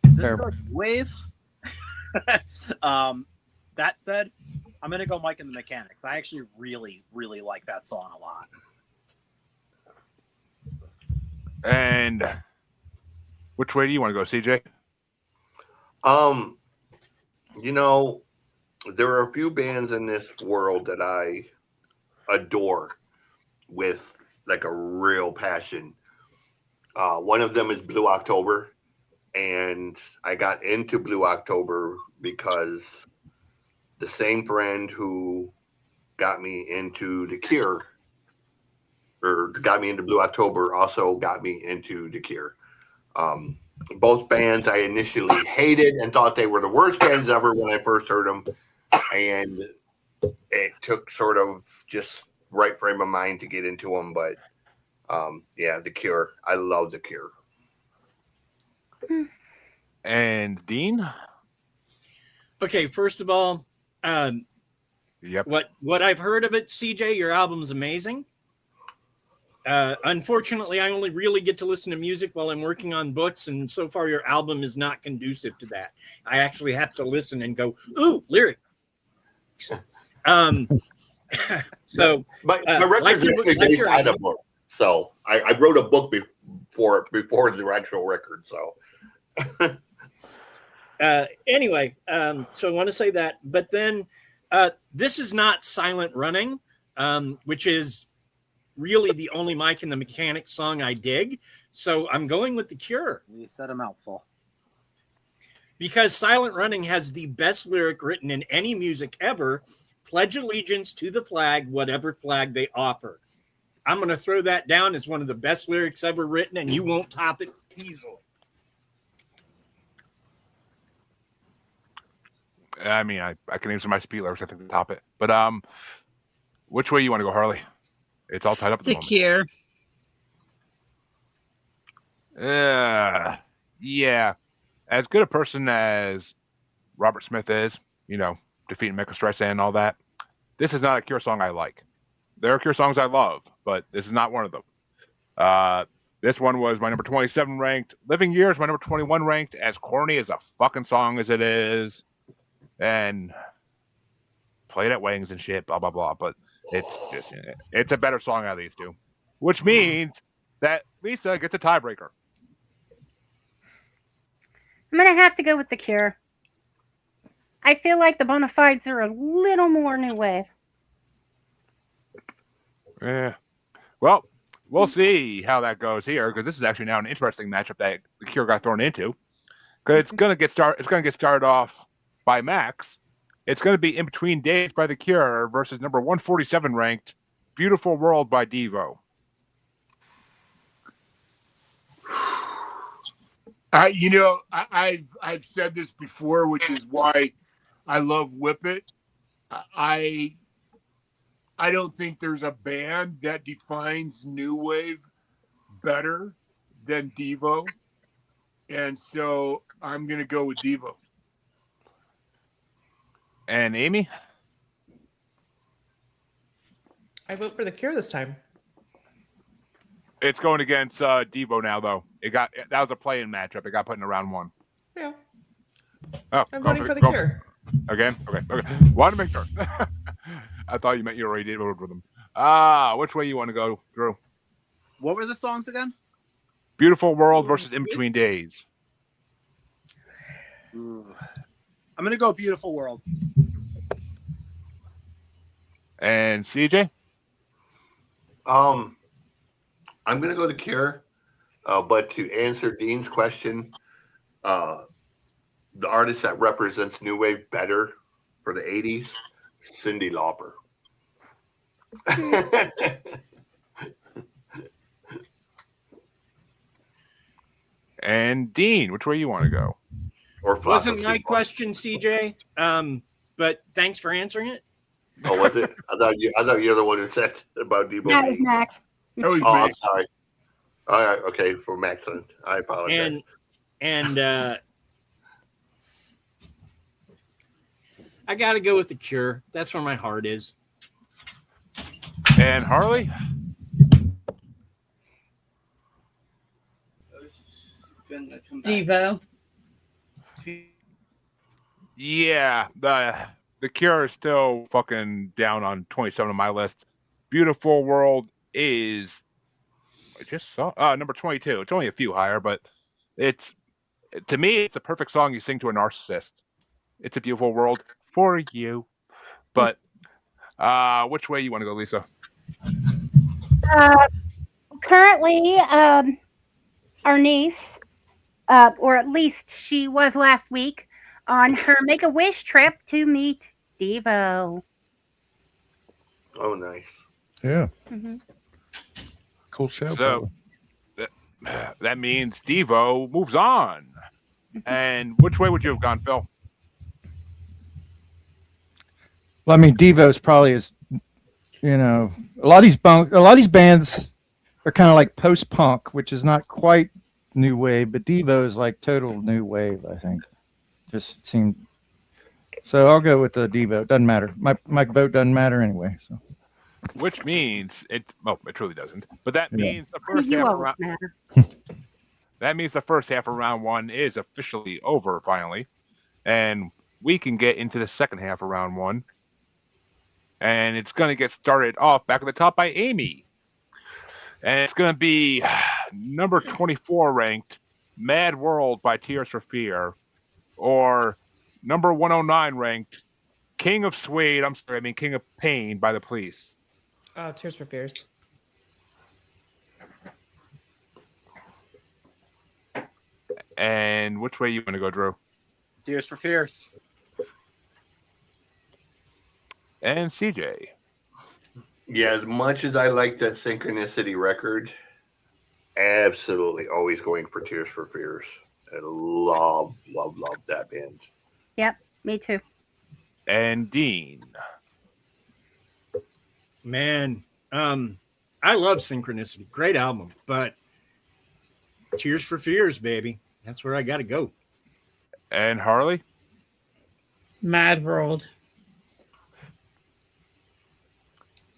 Is this the wave? That said, I'm gonna go Mike and the Mechanics. I actually really, really like that song a lot. And which way do you want to go, CJ? There are a few bands in this world that I adore with like a real passion. One of them is Blue October. And I got into Blue October because the same friend who got me into The Cure, or got me into Blue October, also got me into The Cure. Both bands I initially hated and thought they were the worst bands ever when I first heard them. and it took sort of just right frame of mind to get into them. But yeah, The Cure. I love The Cure. And Dean? Okay, first of all, Yep. What I've heard of it, CJ, your album's amazing. Unfortunately, I only really get to listen to music while I'm working on books, and so far your album is not conducive to that. I actually have to listen and go, ooh, lyrics. So, but the record's actually based on a book. So I wrote a book before the actual record. So anyway, so I want to say that. But then this is not Silent Running, which is really the only Mike and the Mechanic song I dig. So I'm going with The Cure. You said a mouthful. Because Silent Running has the best lyric written in any music ever. Pledge allegiance to the flag, whatever flag they offer. I'm going to throw that down as one of the best lyrics ever written, and you won't top it easily. I mean, I can name some of my speed lyrics. I think to top it. But which way you want to go, Harley? It's all tied up. The Cure. Yeah. As good a person as Robert Smith is, defeating Mecha Streisand and all that, this is not a Cure song I like. There are Cure songs I love, but this is not one of them. This one was my number 27 ranked. Living Years, my number 21 ranked. As corny as a fucking song as it is, and played at weddings and shit, blah blah blah. But it's a better song out of these two, which means that Lisa gets a tiebreaker. I'm gonna have to go with The Cure. I feel like the Bonafides are a little more new wave. Yeah. Well, we'll see how that goes here, because this is actually now an interesting matchup that The Cure got thrown into. Because it's gonna get started off by Max. It's gonna be In Between Days by The Cure versus number 147 ranked Beautiful World by Devo. I've said this before, which is why I love Whip It. I don't think there's a band that defines new wave better than Devo, and so I'm gonna go with Devo. And Amy? I vote for The Cure this time. It's going against Devo now, though. That was a play-in matchup. It got put in round one. Yeah. Oh, I'm voting for The Cure. Again? Okay. Wanted to make sure. I thought you meant you already did vote with them. Which way you want to go, Drew? What were the songs again? Beautiful World versus In Between Days. Ooh. I'm going to go Beautiful World. And CJ? I'm going to go to Cure, but to answer Dean's question, the artist that represents new wave better for the 80s, Cyndi Lauper. And Dean, which way you want to go? Or wasn't my question, CJ? But thanks for answering it. Oh, was it? I thought you're the one who said about Devo. That was Max. Oh, I'm sorry. All right, okay, for Max, I apologize. And I got to go with The Cure. That's where my heart is. And Harley? Devo. Yeah, the Cure is still fucking down on 27 on my list. Beautiful World is, I just saw, number 22. It's only a few higher, but to me, it's a perfect song you sing to a narcissist. It's a beautiful world for you. But which way you want to go, Lisa? Currently, our niece, or at least she was last week, on her Make-A-Wish trip to meet Devo. Oh, nice. Yeah. Mm-hmm. Cool show. So that means Devo moves on. And which way would you have gone, Phil? Well, I mean, Devo's probably is, you know, a lot of these bands are kind of like post-punk, which is not quite new wave, but Devo is like total new wave, I think. Just seemed. So I'll go with the Devo. Doesn't matter. My vote doesn't matter anyway. So. Which means it. Oh, it truly doesn't. But that means the first You half of always round. matter. That means the first half of round one is officially over finally, and we can get into the second half of round one. And it's going to get started off back at the top by Amy. And it's going to be number 24 ranked Mad World by Tears for Fear, or number 109 ranked King of Pain by the Police. Tears for Fears. And which way you want to go, Drew? Tears for Fears. And CJ. Yeah, as much as I like that Synchronicity record, absolutely always going for Tears for Fears. I love that band. Yep, me too. And Dean. Man, I love Synchronicity. Great album, but Tears for Fears, baby. That's where I got to go. And Harley? Mad World.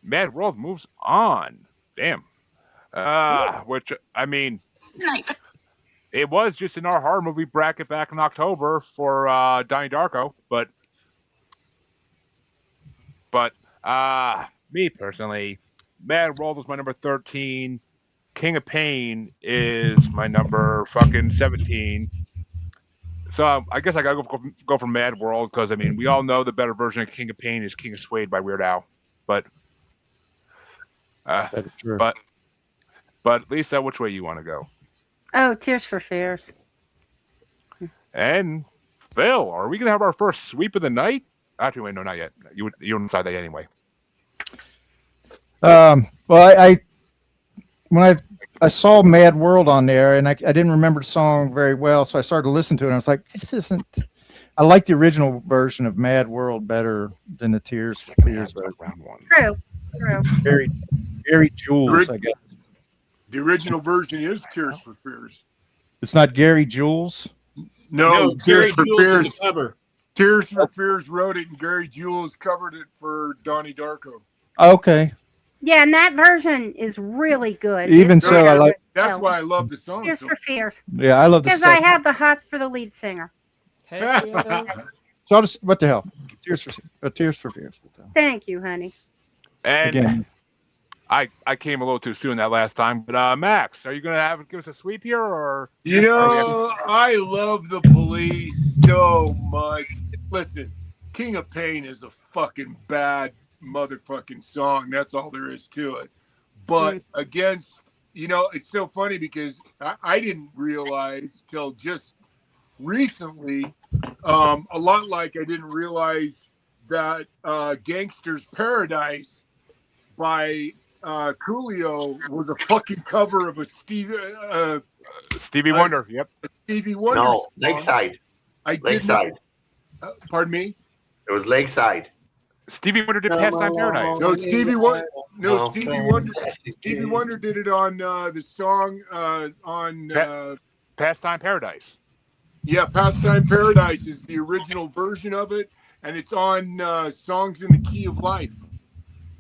Mad World moves on. Damn. Which, I mean, it was just in our horror movie bracket back in October for Donnie Darko, but me personally, Mad World was my number 13. King of Pain is my number fucking 17. So I guess I gotta go for Mad World because I mean we all know the better version of King of Pain is King of Suede by Weird Al, but that is true. But Lisa, which way you want to go? Oh, Tears for Fears. And Phil, are we gonna have our first sweep of the night? Actually, wait, no, not yet. You don't decide that anyway. Well, when I saw Mad World on there, and I didn't remember the song very well, so I started to listen to it, and I was like, this isn't. I like the original version of Mad World better than the Tears for Fears version. Round one. True. Gary Jules, I guess. The original version is Tears for Fears. It's not Gary Jules. No, Gary Tears for Jules Fears. is the cover. Tears for Fears wrote it, and Gary Jules covered it for Donnie Darko. Okay. Yeah, and that version is really good. Even It's so, better I like. That's than why I love the song. Tears for Fears. Yeah, I love the Because song. I have the hots for the lead singer. Heck yeah. So I'll just what the hell? Tears for Fears. Thank you, honey. And Again. I came a little too soon that last time, but Max, are you gonna give us a sweep here, or You know, I love the Police so much. Listen, King of Pain is a fucking bad motherfucking song. That's all there is to it. But against, you know, it's so funny because I didn't realize till just recently, a lot like I didn't realize that Gangster's Paradise by Coolio was a fucking cover of a Stevie Wonder? Yep. Stevie Wonder. No, song. Lakeside. Lakeside. Pardon me? It was Lakeside. Stevie Wonder did Pastime Paradise. No, Stevie Wonder. No, Oh, Stevie man. Wonder. Stevie Wonder did it on the song on. Pastime Paradise. Yeah, Pastime Paradise is the original version of it, and it's on Songs in the Key of Life.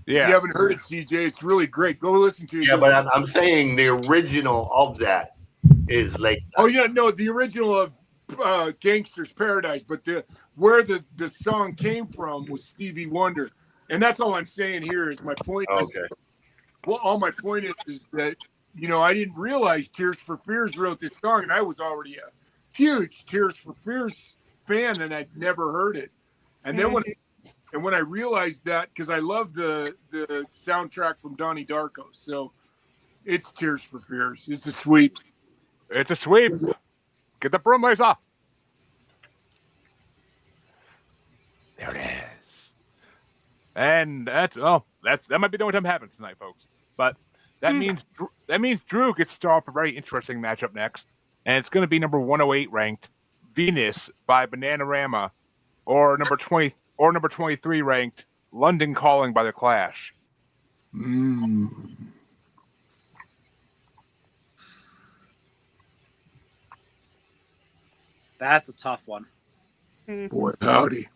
If Yeah. you haven't heard it, CJ, it's really great. Go listen to it. Yeah, but I'm saying the original of that is Lakeside. Oh yeah, no, the original of Gangster's Paradise, but where the song came from was Stevie Wonder, and that's all I'm saying here. Is my point? Okay. Well, all my point is that I didn't realize Tears for Fears wrote this song, and I was already a huge Tears for Fears fan, and I'd never heard it. And then when I realized that, because I love the soundtrack from Donnie Darko, so it's Tears for Fears. It's a sweep. It's a sweep. Get the broom, Lisa. There it is. And that might be the only time it happens tonight, folks. But that means Drew gets to start off a very interesting matchup next, and it's going to be number 108 ranked Venus by Bananarama, or number 23 ranked London Calling by The Clash. That's a tough one. Boy, howdy.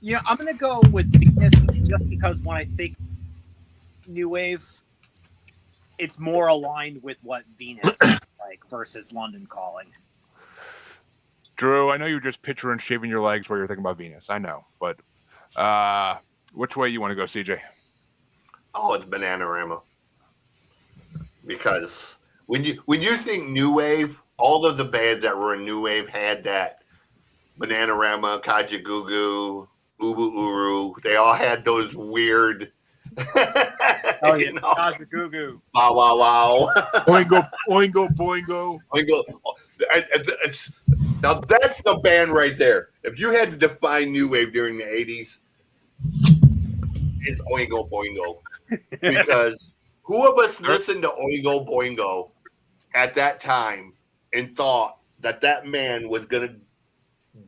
Yeah, I'm gonna go with Venus just because when I think new wave, it's more aligned with what Venus is like versus London Calling. Drew, I know you're just picturing shaving your legs while you're thinking about Venus. I know, but which way you want to go, CJ? Oh, it's Bananarama. Because when you think new wave, all of the bands that were in new wave had that Bananarama, Kajagoogoo, Ubu Uru. They all had those weird. Oh yeah, Kajagoogoo. Wow, wow, wow. Oingo, oingo, boingo. Oingo. Now that's the band right there. If you had to define new wave during the 80s, it's Oingo Boingo. Because who of us listened to Oingo Boingo at that time and thought that that man was going to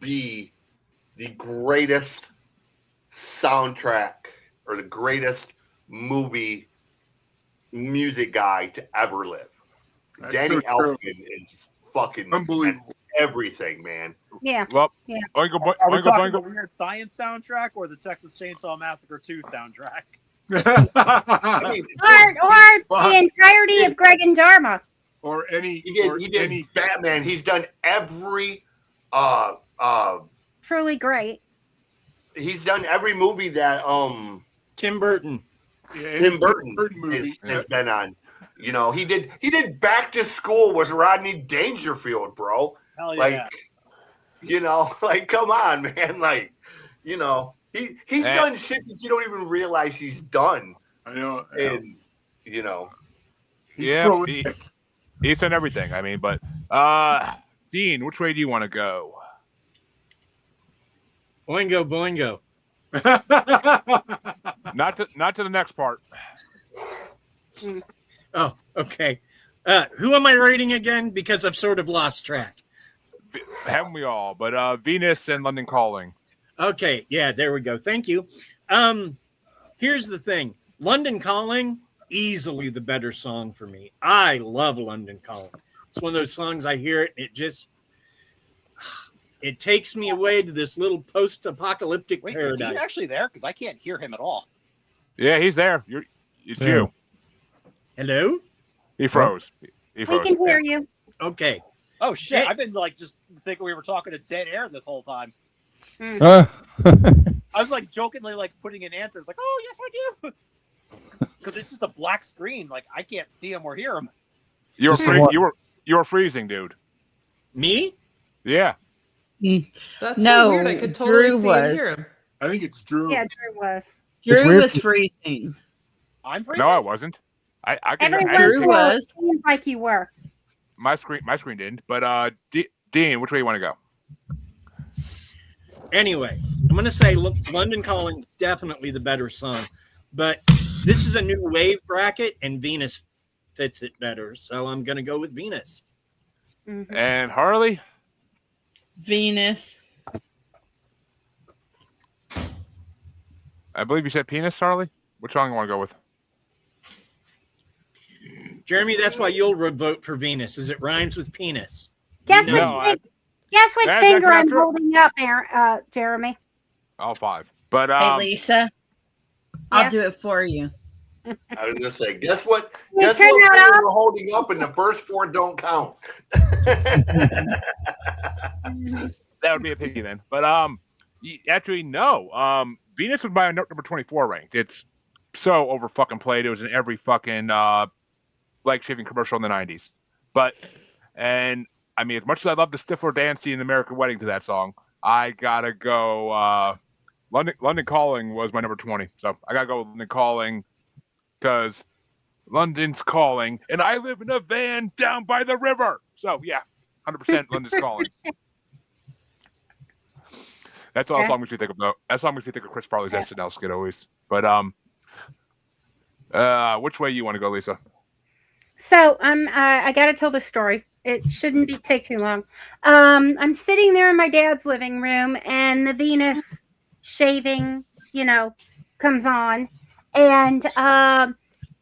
be the greatest soundtrack or the greatest music guy to ever live? That's Danny so true. Elfman is fucking Unbelievable. everything, man. Yeah. Well, Yeah. Oingo, Are we Oingo, talking Boingo. the Weird Science soundtrack or the Texas Chainsaw Massacre 2 soundtrack? I mean, Or the entirety of Greg and Dharma. or any. he or did any. Batman. He's done every Truly great. he's done every movie that Tim Burton. Yeah, any Tim Burton movie. has been on. You know, he did Back to School with Rodney Dangerfield, bro. Hell yeah. Like, you know, like come on, man. Like, you know, he's done shit that you don't even realize he's done. I know. And you know, He's Yeah, prolific. he's done everything. I mean, but Dean, which way do you want to go? Boingo, boingo. Not to the next part. Oh, okay. Who am I rating again? Because I've sort of lost track. Haven't we all? But Venus and London Calling. Okay, yeah, there we go. Thank you. Here's the thing. London Calling, easily the better song for me. I love London Calling. It's one of those songs I hear it, and it takes me away to this little post-apocalyptic Wait, paradise. is he actually there? Because I can't hear him at all. Yeah, he's there. It's you. Hello? He froze. He We froze. can hear you. Okay. Oh shit! Hey. I've been like just thinking we were talking to dead air this whole time. Uh, I was like jokingly like putting in answers like, "Oh yes, I do," because it's just a black screen. Like I can't see him or hear him. You were Just one. you were freezing, dude. Me? Yeah. That's No, so weird. I could totally Drew see was. and hear him. I think it's Drew. Yeah, Drew was. It's Drew weird. was freezing. I'm freezing. No, I wasn't. I can. Everyone Drew was. seems like you were. My screen didn't. But Dean, which way you want to go? Anyway, I'm going to say London Calling, definitely the better song. But this is a new wave bracket, and Venus fits it better. So I'm going to go with Venus. Mhm. And Harley? Venus. I believe you said penis, Harley. Which song you want to go with? Jeremy, that's why you'll vote for Venus, is it rhymes with penis. Guess No, which, I- guess which That's finger actually I'm not true. holding up, Jeremy. All five. But Hey, Lisa. Yeah. I'll do it for you. I was gonna say, guess what? You Guess turn what that finger off. we're holding up, and the first four don't count. that would be a piggy then. But actually no. Venus was my number 24 ranked. It's so over fucking played. It was in every fucking leg shaving commercial in the 90s. And I mean, as much as I love the Stifler dance scene in American Wedding to that song, I gotta go. London Calling was my number 20, so I gotta go with London Calling because London's calling, and I live in a van down by the river. So yeah, 100% London's Calling. That's all Okay. song makes me think of though. That song makes me think of Chris Farley's Yeah. SNL skit always. But which way you want to go, Lisa? So I got to tell this story. It shouldn't take too long. I'm sitting there in my dad's living room, and the Venus shaving, comes on, and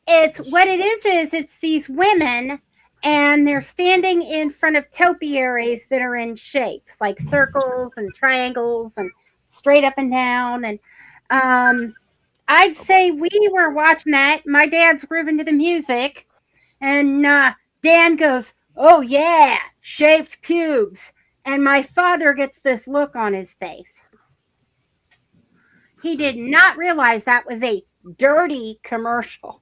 it's what it is it's these women, and they're standing in front of topiaries that are in shapes like circles and triangles and straight up and down, and I'd say we were watching that. My dad's grooving to the music, and Dan goes, "Oh yeah, shaved pubes," and my father gets this look on his face. He did not realize that was a dirty commercial.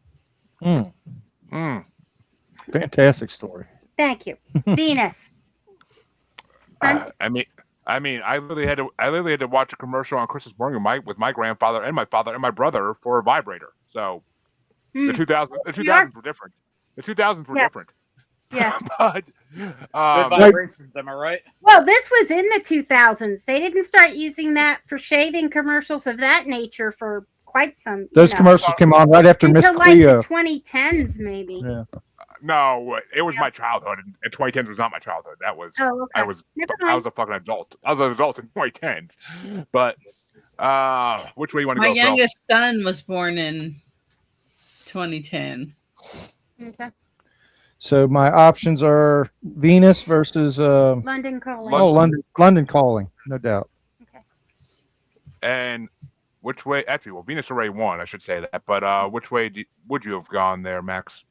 Fantastic story. Thank you, Venus. I mean, I literally had to watch a commercial on Christmas morning with my grandfather and my father and my brother for a vibrator. So the 2000s were different. The 2000s were different. Yes. But vibrations, am I right? Well, this was in the 2000s. They didn't start using that for shaving commercials of that nature for quite some. Those commercials came on right after Miss Cleo. Like the 2010s, maybe. Yeah. No, it was my childhood, and 2010s was not my childhood. That was okay. I was a fucking adult. I was an adult in 2010s. But which way you want to go? My youngest son was born in 2010. Okay. So my options are Venus versus London Calling. Oh, London Calling, no doubt. Okay. And which way? Actually, well, Venus already won. I should say that. But which way would you have gone there, Max?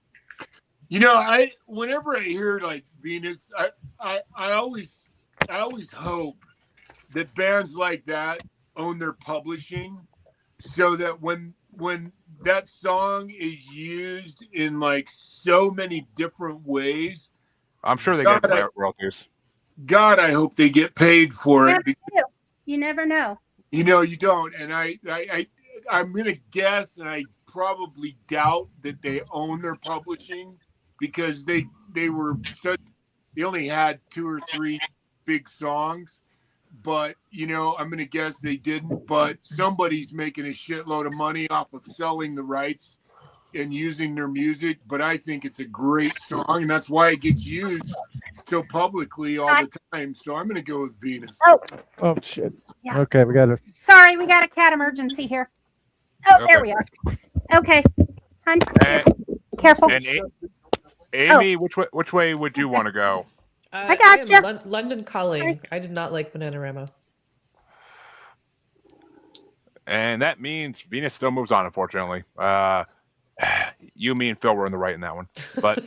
Whenever I hear like Venus, I always hope that bands like that own their publishing, so that when that song is used in like so many different ways, I'm sure they get royalties. God, I hope they get paid for it. You never know. You don't, and I'm gonna guess, and I probably doubt that they own their publishing, because they only had 2 or 3 big songs, but I'm gonna guess they didn't. But somebody's making a shitload of money off of selling the rights and using their music. But I think it's a great song, and that's why it gets used so publicly all the time. So I'm gonna go with Venus. Oh shit. Yeah. Okay, we got it. Sorry, we got a cat emergency here. Oh, okay. There we are. Okay, hun. Careful. And Amy, which way would you want to go? I got you. London Calling. I did not like Bananarama. And that means Venus still moves on, unfortunately. You, me, and Phil were in the right in that one. But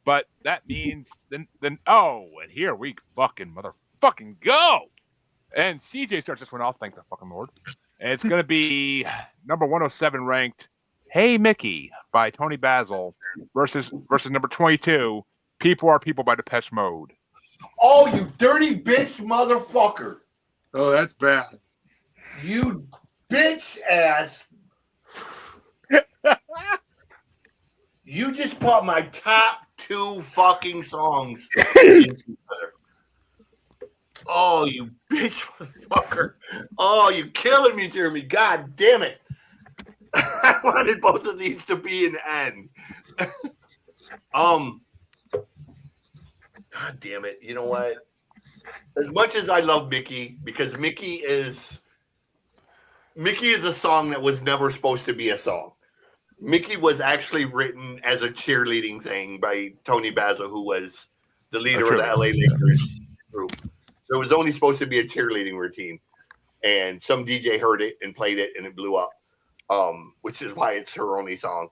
but that means then and here we motherfucking go. And CJ starts this one off, thank the fucking Lord. And it's gonna be number 107 ranked Hey Mickey by Tony Basil versus number 22, People Are People by Depeche Mode. Oh, you dirty bitch motherfucker. Oh, that's bad. You bitch ass. You just put my top 2 fucking songs into each other. Oh, you bitch motherfucker. Oh, you're killing me, Jeremy. God damn it. I wanted both of these to be an end. God damn it. You know what? As much as I love Mickey, because Mickey is a song that was never supposed to be a song. Mickey was actually written as a cheerleading thing by Tony Basil, who was the leader of the LA Lakers group. There was only supposed to be a cheerleading routine, and some DJ heard it and played it, and it blew up. Which is why it's her only song.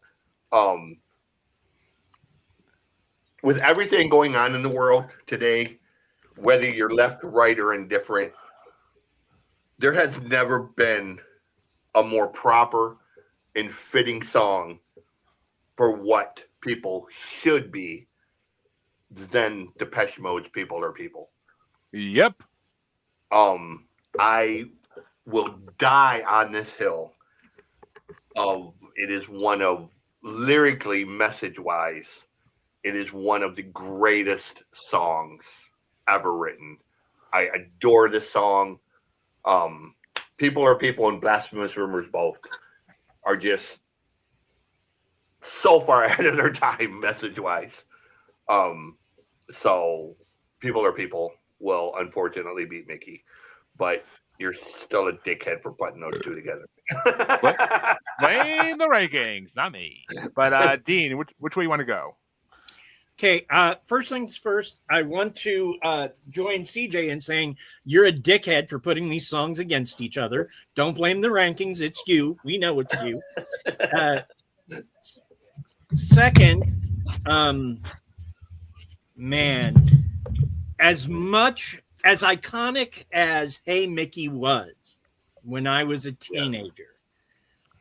With everything going on in the world today, whether you're left, right, or indifferent, there has never been a more proper and fitting song for what people should be than Depeche Mode's People Are People. Yep. I will die on this hill. It is one of, lyrically, message-wise, it is one of the greatest songs ever written. I adore this song. People Are People and Blasphemous Rumors both are just so far ahead of their time, message-wise. So people are people will unfortunately beat Mickey, but you're still a dickhead for putting those two together. Blame the rankings, not me. But Dean, which way you want to go? Okay, first things first, I want to join CJ in saying you're a dickhead for putting these songs against each other. Don't blame the rankings. It's you. We know it's you. Second, man, as much as iconic as Hey Mickey was when I was a teenager,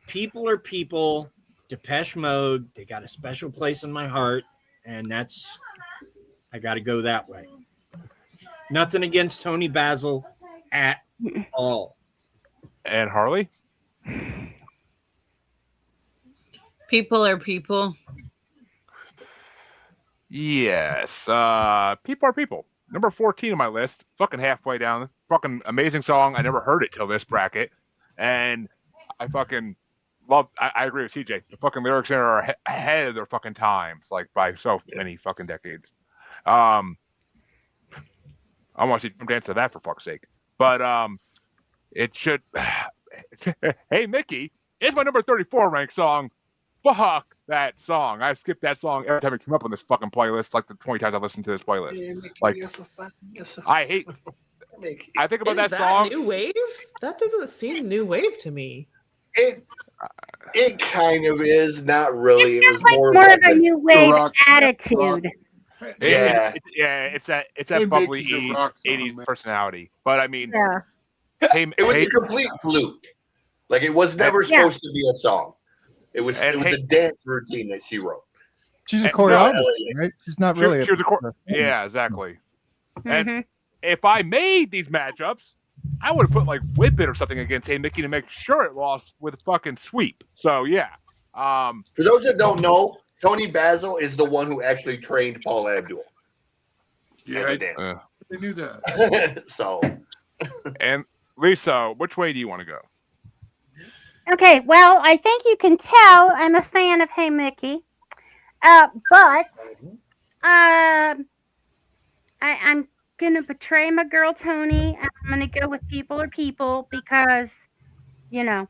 People Are People, Depeche Mode, they got a special place in my heart. And I got to go that way. Nothing against Tony Basil at all. And Harley? People Are People. Yes. People Are People. Number 14 on my list. Fucking halfway down. Fucking amazing song. I never heard it till this bracket. And I fucking love, I agree with CJ. The fucking lyrics in are ahead of their fucking times, like by so many fucking decades. I want to see them dance to that for fuck's sake. But it should. Hey Mickey is my number 34 ranked song. Fuck that song. I've skipped that song every time it came up on this fucking playlist, like the 20 times I've listened to this playlist. Like, I hate. I think about that song. New wave? That doesn't seem new wave to me. It kind of is, not really. It was more of a new wave attitude. It's that Hey, bubbly Mickey's a rock song, 80s man. personality. But I mean, Yeah. It was a complete fluke. Like it was never supposed to be a song. It was a dance routine that she wrote. She's a choreographer, right? She's not really. She was yeah, exactly. And if I made these matchups, I would have put like Whip It or something against Hey Mickey to make sure it lost with a fucking sweep. So yeah. For those that don't know, Tony Basil is the one who actually trained Paul Abdul. Yeah, I knew that. So. And Lisa, which way do you want to go? Okay, well, I think you can tell I'm a fan of Hey Mickey, but I'm gonna betray my girl Tony. And I'm gonna go with People Are People because, you know.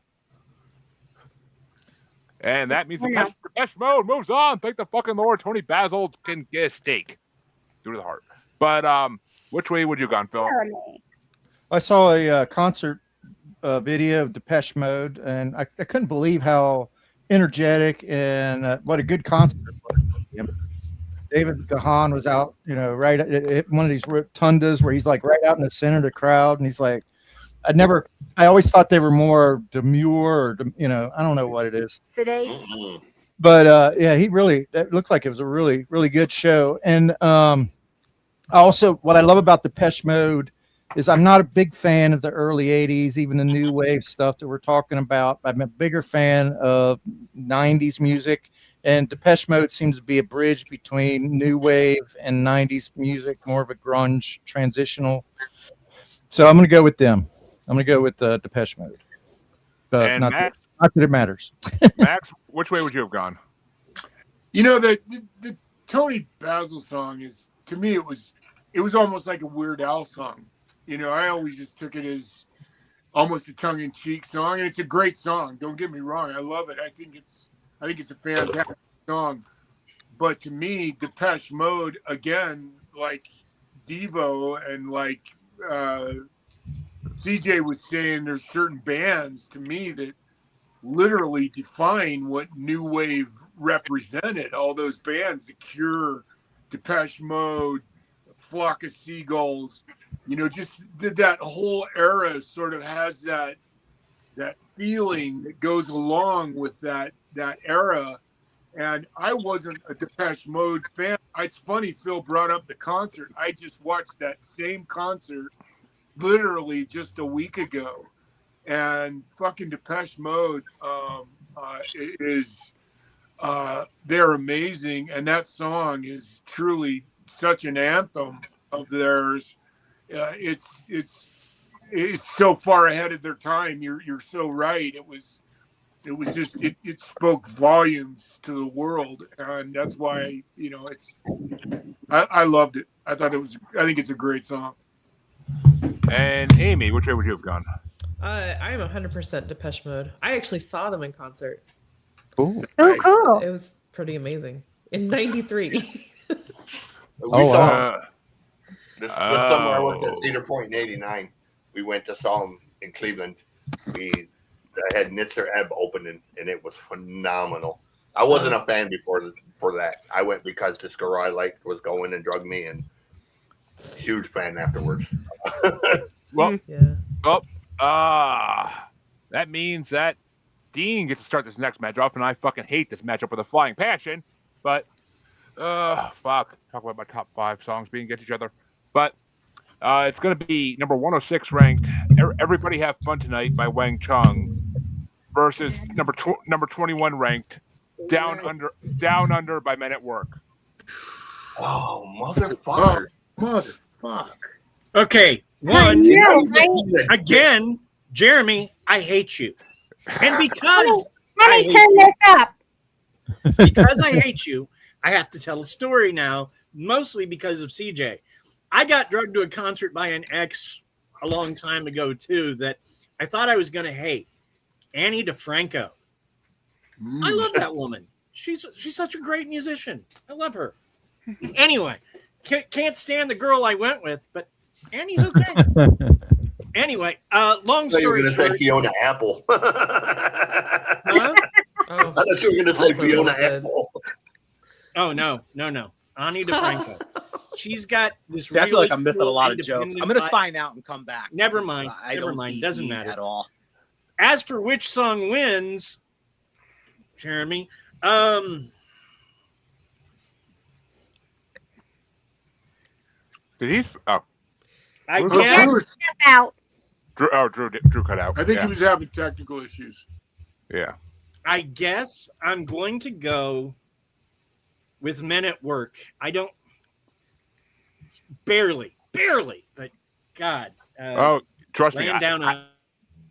And that means the Depeche Mode moves on. Thank the fucking Lord. Tony Basil can get a steak due to the heart. But which way would you have gone, Phil? I saw a concert video of Depeche Mode, and I couldn't believe how energetic and what a good concert it was. David Gahan was out, right at one of these rotundas where he's like right out in the center of the crowd, and he's like, I always thought they were more demure, or I don't know what it is. Today. But yeah, it looked like it was a really, really good show. And also, what I love about Depeche Mode is I'm not a big fan of the early 80s, even the new wave stuff that we're talking about. I'm a bigger fan of 90s music, and Depeche Mode seems to be a bridge between new wave and 90s music, more of a grunge transitional. So I'm going to go with them. I'm going to go with Depeche Mode. But not that it matters. Max, which way would you have gone? The Tony Basil song is, to me, it was almost like a Weird Al song. I always just took it as almost a tongue-in-cheek song, and it's a great song. Don't get me wrong, I love it. I think it's a fantastic song. But to me, Depeche Mode, again, like Devo and like CJ was saying, there's certain bands to me that literally define what new wave represented. All those bands, The Cure, Depeche Mode, Flock of Seagulls. Just that whole era sort of has that feeling that goes along with that era. And I wasn't a Depeche Mode fan. It's funny Phil brought up the concert. I just watched that same concert literally just a week ago. And fucking Depeche Mode they're amazing. And that song is truly such an anthem of theirs. It's so far ahead of their time. You're so right. It was It was just it spoke volumes to the world, and that's why I loved it. I think it's a great song. And Amy, which way would you have gone? I am 100% Depeche Mode. I actually saw them in concert. Cool. Oh, cool. It was pretty amazing in '93. Oh, wow. This summer I worked at Cedar Point in '89. We went to saw them in Cleveland. I had Nitzer Ebb opening, and it was phenomenal. I wasn't a fan before that. I went because this girl I liked was going and drugged me, and huge fan afterwards. Well, yeah. That means that Dean gets to start this next matchup, and I fucking hate this matchup with a flying passion. But, fuck. Talk about my top 5 songs being against each other. But it's going to be number 106 ranked Everybody Have Fun Tonight by Wang Chung versus number 21 ranked Down Under by Men at Work. Oh, motherfucker. Motherfuck. Okay, one again, Jeremy, I hate you, and because Let me turn this up. because I hate you, I have to tell a story now, mostly because of CJ. I got drugged to a concert by an ex a long time ago too that I thought I was going to hate. Annie DeFranco. I love that woman. She's such a great musician. I love her. Anyway, can't stand the girl I went with, but Annie's okay. Anyway, long story short. You were going to say Fiona Apple. Huh? Oh, I thought you were going to say Fiona Apple. Oh, no. Annie DeFranco. She's got this. See, I feel really like I'm missing a lot of jokes. I'm going to independent- sign out and come back. Never mind. I Never don't mind. see Doesn't Dean matter at all. As for which song wins, Jeremy, Did he? Oh, I Drew- guess Step out. Drew cut out. I think yeah. he was having technical issues. Yeah. I guess I'm going to go with Men at Work. I don't barely, but God. Trust me. Laying down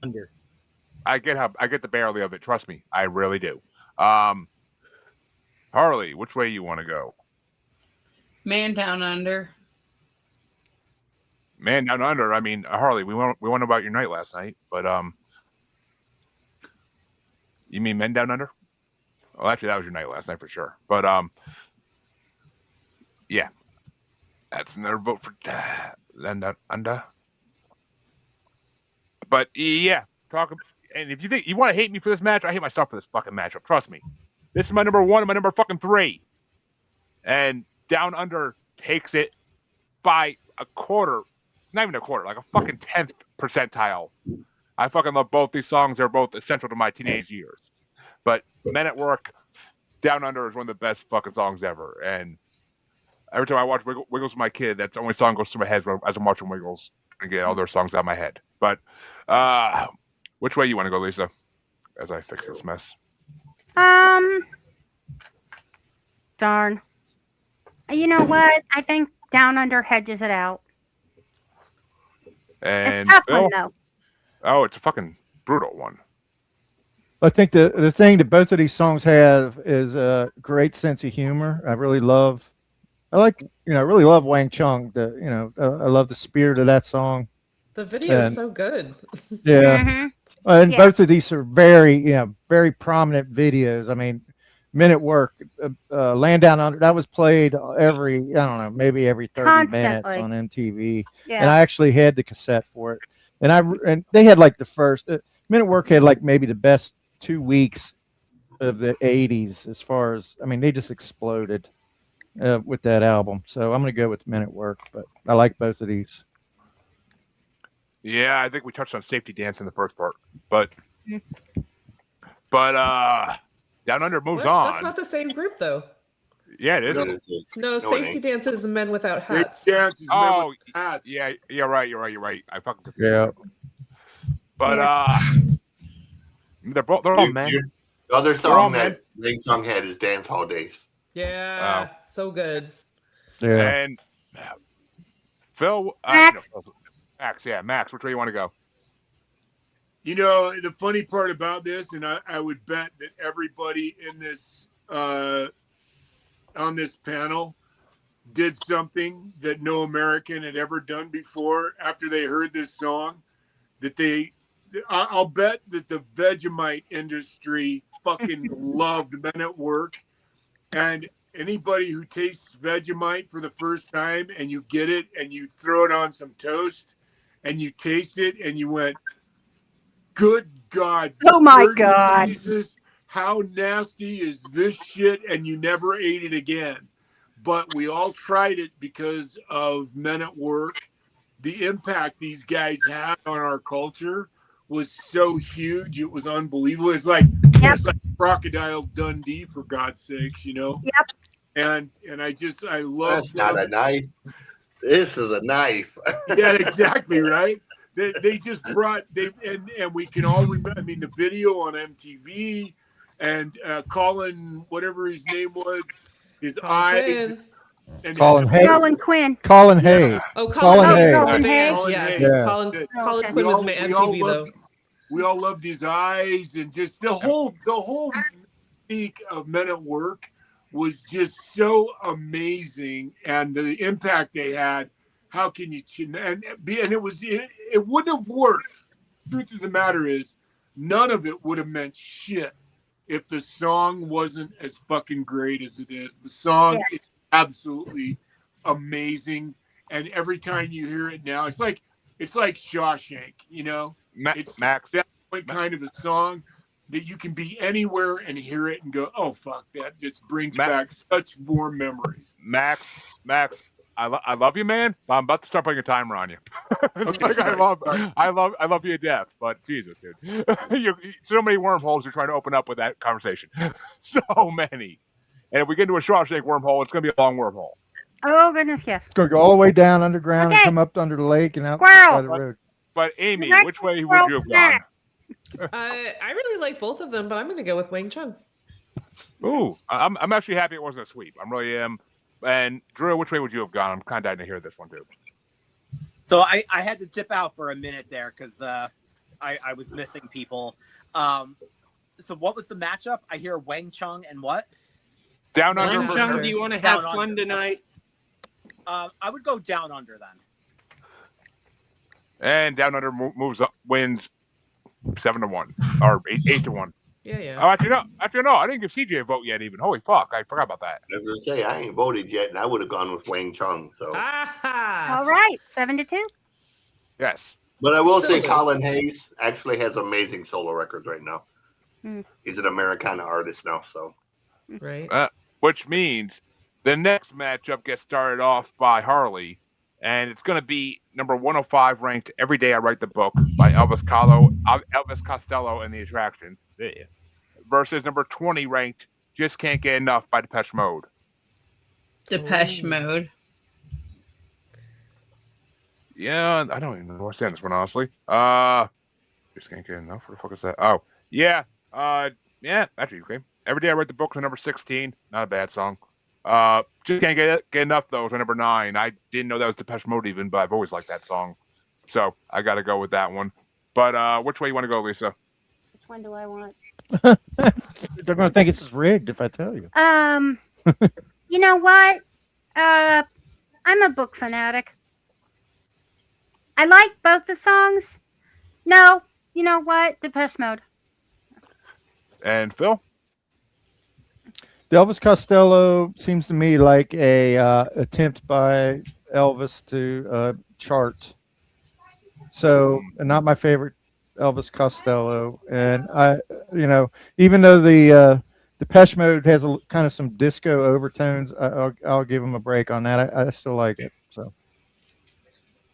under. I get the barely of it. Trust me, I really do. Harley, which way you want to go? Man Down Under. Man Down Under. I mean, Harley, we went about your night last night, but you mean Men Down Under? Well, actually, that was your night last night for sure. But yeah, that's another vote for Men Down Under. But yeah, and if you think you want to hate me for this match, I hate myself for this fucking matchup. Trust me. This is my number 1 and my number fucking 3. And Down Under takes it by a quarter, not even a quarter, like a fucking 10th percentile. I fucking love both these songs. They're both essential to my teenage years. But Men at Work, Down Under is one of the best fucking songs ever. And every time I watch Wiggles with my kid, that's the only song goes through my head as I'm watching Wiggles and get all their songs out of my head. But which way you want to go, Lisa, as I fix this mess? Darn. You know what? I think Down Under hedges it out. And It's a tough Phil? one, though. Oh, it's a fucking brutal one. I think the thing that both of these songs have is a great sense of humor. I really love Wang Chung. I love the spirit of that song. the video is so good. Yeah. Mhm. And Yeah. both of these are very prominent videos. I mean, Men at Work, Land Down Under, that was played maybe every 30 minutes Constantly. on MTV. Yeah. And I actually had the cassette for it. And they had like the first, Men at Work had like maybe the best 2 weeks of the 80s as far as, I mean, they just exploded with that album. So I'm going to go with Men at Work, but I like both of these. Yeah, I think we touched on Safety Dance in the first part, but Down Under moves What? on. That's not the same group, though. Yeah, it is. No, it Safety ain't. Dance is the men without hats. Dance is Oh, hats. yeah, you're right. I fucking confused. Yeah. But they're all men. The other They're all song that Wang Chung had is Dance Hall Days. Yeah, so good. Yeah. And Phil, Max. Max, which way you want to go? You know, the funny part about this, and I would bet that everybody in this on this panel did something that no American had ever done before after they heard this song. I'll bet that the Vegemite industry fucking loved Men at Work. And anybody who tastes Vegemite for the first time and you get it and you throw it on some toast and you taste it and you went, good God. Oh my God. Jesus, how nasty is this shit? And you never ate it again. But we all tried it because of Men at Work. The impact these guys had on our culture was so huge. It was unbelievable. It's like Crocodile Dundee, for God's sakes, you know? Yep. And I love That's not a knife. This is a knife. Yeah, exactly, right? They just brought and we can all remember. I mean, the video on MTV and Colin, whatever his name was, his eyes. And Colin Hay. Colin Quinn. Colin Hay. Oh, Colin Hay. Colin The band, Hay. yes. Yeah. Colin Quinn was MTV though. We all loved his eyes and just the whole peak of Men at Work was just so amazing, and the impact they had. How can you and it wouldn't have worked. Truth of the matter is, none of it would have meant shit if the song wasn't as fucking great as it is. The song is absolutely amazing, and every time you hear it now, it's like Shawshank, you know. It's Max, that kind of a song that you can be anywhere and hear it and go, "Oh fuck, that just brings back such warm memories." Max, I love you, man, but I'm about to start putting a timer on you. Okay, like, I love you to death, but Jesus, dude, so many wormholes you're trying to open up with that conversation. So many, and if we get into a Shawshank wormhole, it's going to be a long wormhole. Oh goodness, yes. It's going to go all the way down underground and Okay. come up under the lake and out Squirrel. by the road. But Amy, Next which way would you have gone? I really like both of them, but I'm going to go with Wang Chung. Ooh, I'm actually happy it wasn't a sweep. I really am. And Drew, which way would you have gone? I'm kind of dying to hear this one too. So I had to dip out for a minute there because I was missing people. So what was the matchup? I hear Wang Chung and what? Down Under. Wang Chung, do you want to have Down fun Under. tonight? I would go Down Under then. And Down Under wins 7-1 or 8-1. Yeah. Oh, actually no. I didn't give CJ a vote yet. Even holy fuck, I forgot about that. I was gonna say I ain't voted yet, and I would have gone with Wang Chung. So, All right, 7-2. Yes. but I will Still say is. Colin Hayes actually has amazing solo records right now. Hmm. He's an Americana artist now, so Right. Which means the next matchup gets started off by Harley, and it's going to be number 105 ranked "Every Day I Write the Book" by Elvis Costello and the Attractions, versus number 20 ranked "Just Can't Get Enough" by Depeche Mode. Depeche Mode. Yeah, I don't even understand this one honestly. Just can't get enough. What the fuck is that? Oh, yeah. Yeah, actually, okay. Every Day I Write the Book to number 16. Not a bad song. Just can't get enough though to number 9. I didn't know that was Depeche Mode even, but I've always liked that song, so I got to go with that one. But which way you want to go, Lisa? Which one do I want? They're going to think it's rigged if I tell you. You know what? I'm a book fanatic. I like both the songs. No, you know what? Depeche Mode. And Phil? The Elvis Costello seems to me like a attempt by Elvis to chart. So, not my favorite Elvis Costello, and even though the Depeche Mode has kind of some disco overtones, I'll give him a break on that. I still like it. So,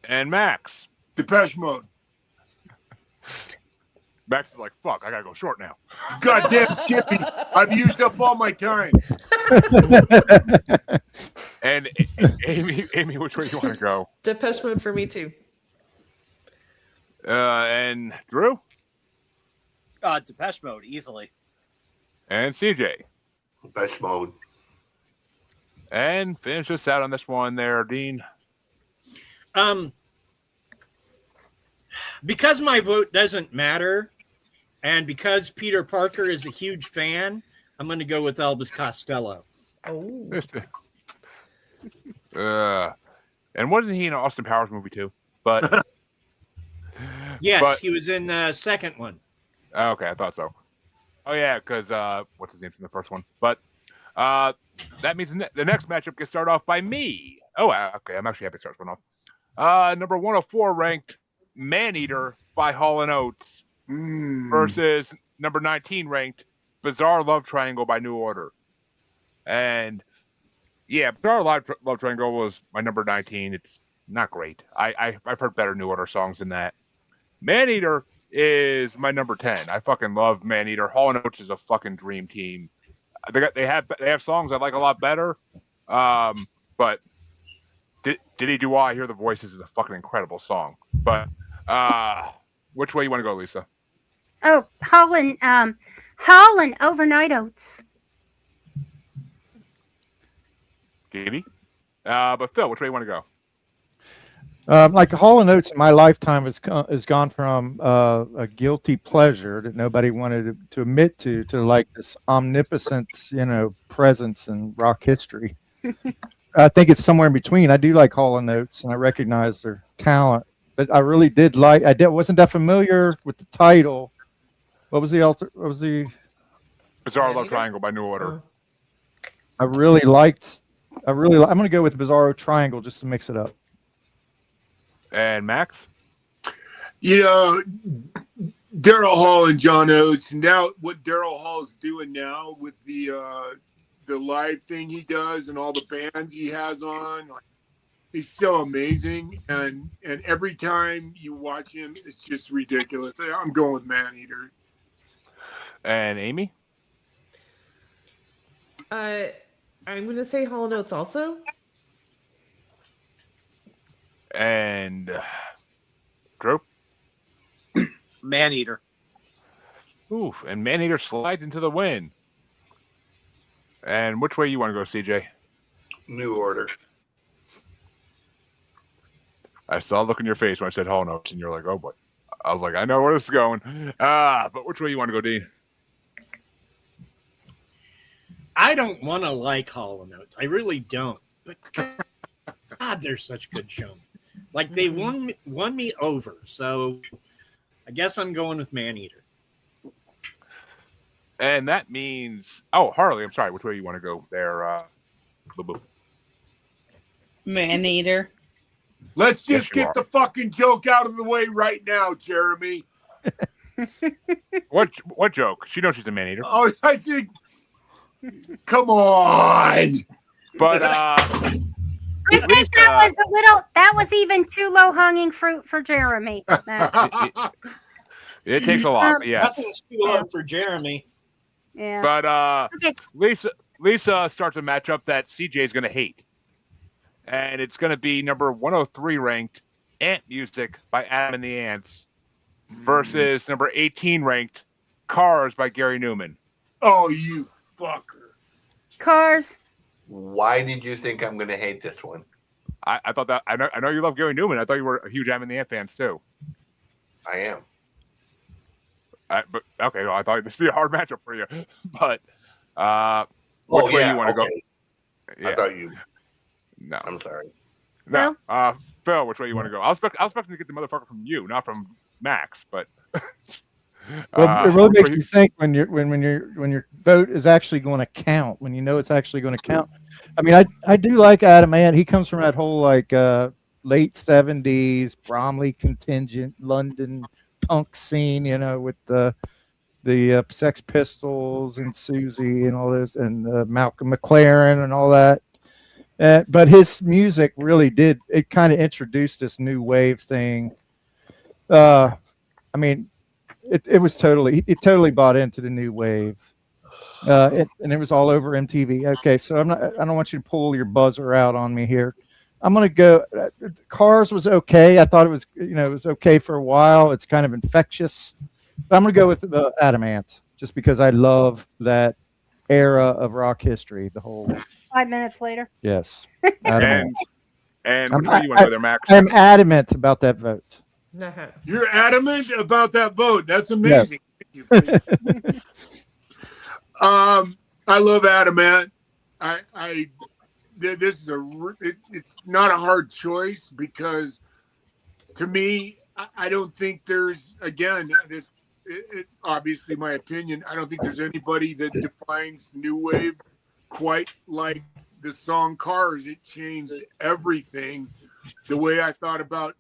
and Max? Depeche Mode. Max is like, fuck, I gotta go short now. Goddamn Skippy, I've used up all my time. And Amy, which way do you want to go? Depeche Mode for me too. And Drew? Depeche Mode, easily. And CJ? Depeche Mode. And finish us out on this one there, Dean. Because my vote doesn't matter, and because Peter Parker is a huge fan, I'm going to go with Elvis Costello. Oh. And wasn't he in an Austin Powers movie too? But yes, he was in the second one. Okay, I thought so. Oh yeah, because what's his name's in the first one? But that means the next matchup gets started off by me. Oh, okay, I'm actually happy to start this one off. Number 104 ranked Maneater by Hall & Oates versus number 19 ranked Bizarre Love Triangle by New Order. And yeah, Bizarre Love Triangle was my number 19. It's not great. I've heard better New Order songs than that. Maneater is my number 10. I fucking love Maneater. Hall & Oates is a fucking dream team. They have songs I like a lot better. But Diddy Do I Hear the Voices is a fucking incredible song. But which way you want to go, Lisa? Oh, Holland Overnight Oats. Gibby? But Phil, which way you want to go? Like Hall & Oates in my lifetime has gone from a guilty pleasure that nobody wanted to admit to like this omnipotent, presence in rock history. I think it's somewhere in between. I do like Hall & Oates, and I recognize their talent, but I really did like. Wasn't that familiar with the title. What was the Bizarre Love Triangle by New Order. I'm going to go with Bizarro Triangle just to mix it up. And Max? Daryl Hall and John Oates. Now, what Daryl Hall's doing now with the live thing he does and all the bands he has on, he's so amazing. And every time you watch him, it's just ridiculous. I'm going with Maneater. And Amy? I'm going to say Hall & Oates also. And Drew? Maneater. Oof, and Maneater slides into the win. And which way you want to go, CJ? New Order. I saw a look in your face when I said Hall & Oates, and you're like, oh boy. I was like, I know where this is going. But which way you want to go, Dean? I don't want to like Hall & Oates. I really don't. But God, they're such good showmen. Like, they won me over. So I guess I'm going with Maneater. And that means... Oh, Harley, I'm sorry. Which way you want to go there? Maneater. Let's just get the fucking joke out of the way right now, Jeremy. What joke? She knows she's a Maneater. Oh, I think... Come on. But I think that was even too low hanging fruit for Jeremy. It takes a lot. Yeah. Nothing's too hard for Jeremy. Yeah. But okay. Lisa starts a matchup that CJ is going to hate. And it's going to be number 103 ranked Ant Music by Adam and the Ants versus number 18 ranked Cars by Gary Newman. Oh, you fucker. Cars. Why did you think I'm going to hate this one? I thought that I know you love Gary Newman. I thought you were a huge Adam and the Ant fans too. I am. But okay, well, I thought this would be a hard matchup for you. But which way you want to go? Yeah. I thought you. No, I'm sorry. No, Phil, which way you want to go? I was expecting to get the motherfucker from you, not from Max. But well, it really makes you think when your vote is actually going to count. When you know it's actually going to count. I mean, I do like Adam Ant. He comes from that whole late 70s Bromley contingent London punk scene, with the Sex Pistols and Susie and all this, and Malcolm McLaren and all that. But his music really it kind of introduced this new wave thing. I mean, it was he totally bought into the new wave. And it was all over MTV. Okay, so I don't want you to pull your buzzer out on me here. I'm going to go. Cars was okay. I thought it was, it was okay for a while. It's kind of infectious. But I'm going to go with Adam Ant, just because I love that era of rock history. The whole 5 minutes later. Yes. And which way you want to go there, Max? I'm adamant about that vote. You're adamant about that vote. That's amazing. Thank you. I love Adamant. This is it's not a hard choice because to me, I don't think there's, again, obviously my opinion, I don't think there's anybody that defines new wave quite like the song Cars. It changed everything, the way I thought about